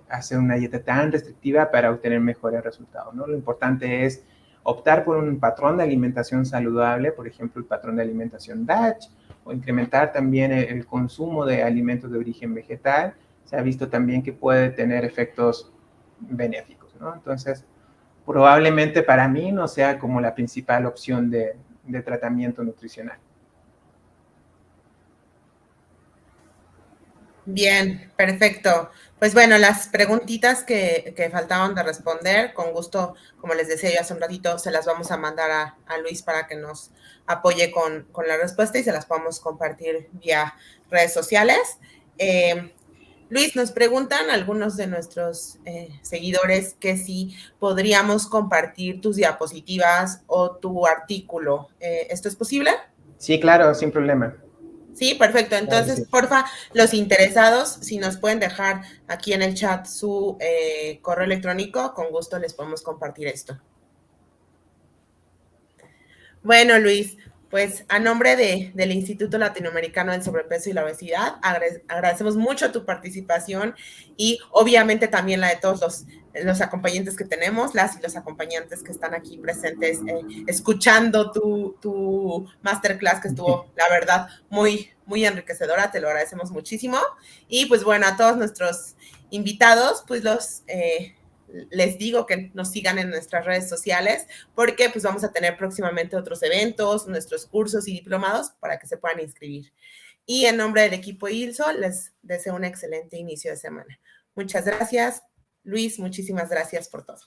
hacer una dieta tan restrictiva para obtener mejores resultados, ¿no? Lo importante es optar por un patrón de alimentación saludable, por ejemplo, el patrón de alimentación DASH, o incrementar también el consumo de alimentos de origen vegetal, se ha visto también que puede tener efectos benéficos, ¿no? Entonces, probablemente para mí no sea como la principal opción de tratamiento nutricional. Bien, perfecto. Pues bueno, las preguntitas que faltaban de responder, con gusto, como les decía yo hace un ratito, se las vamos a mandar a Luis para que nos apoye con la respuesta y se las podamos compartir vía redes sociales. Luis, nos preguntan algunos de nuestros seguidores que si podríamos compartir tus diapositivas o tu artículo. ¿Esto es posible? Sí, claro, sin problema. Sí, perfecto. Claro que Entonces, sí. porfa, los interesados, si nos pueden dejar aquí en el chat su correo electrónico, con gusto les podemos compartir esto. Bueno, Luis, pues a nombre del Instituto Latinoamericano del Sobrepeso y la Obesidad, agradecemos mucho tu participación y obviamente también la de todos los acompañantes que tenemos, las y los acompañantes que están aquí presentes, escuchando tu masterclass que estuvo, la verdad, muy, muy enriquecedora, te lo agradecemos muchísimo. Y pues bueno, a todos nuestros invitados, pues les digo que nos sigan en nuestras redes sociales porque pues vamos a tener próximamente otros eventos, nuestros cursos y diplomados para que se puedan inscribir. Y en nombre del equipo ILSO les deseo un excelente inicio de semana. Muchas gracias, Luis, muchísimas gracias por todo.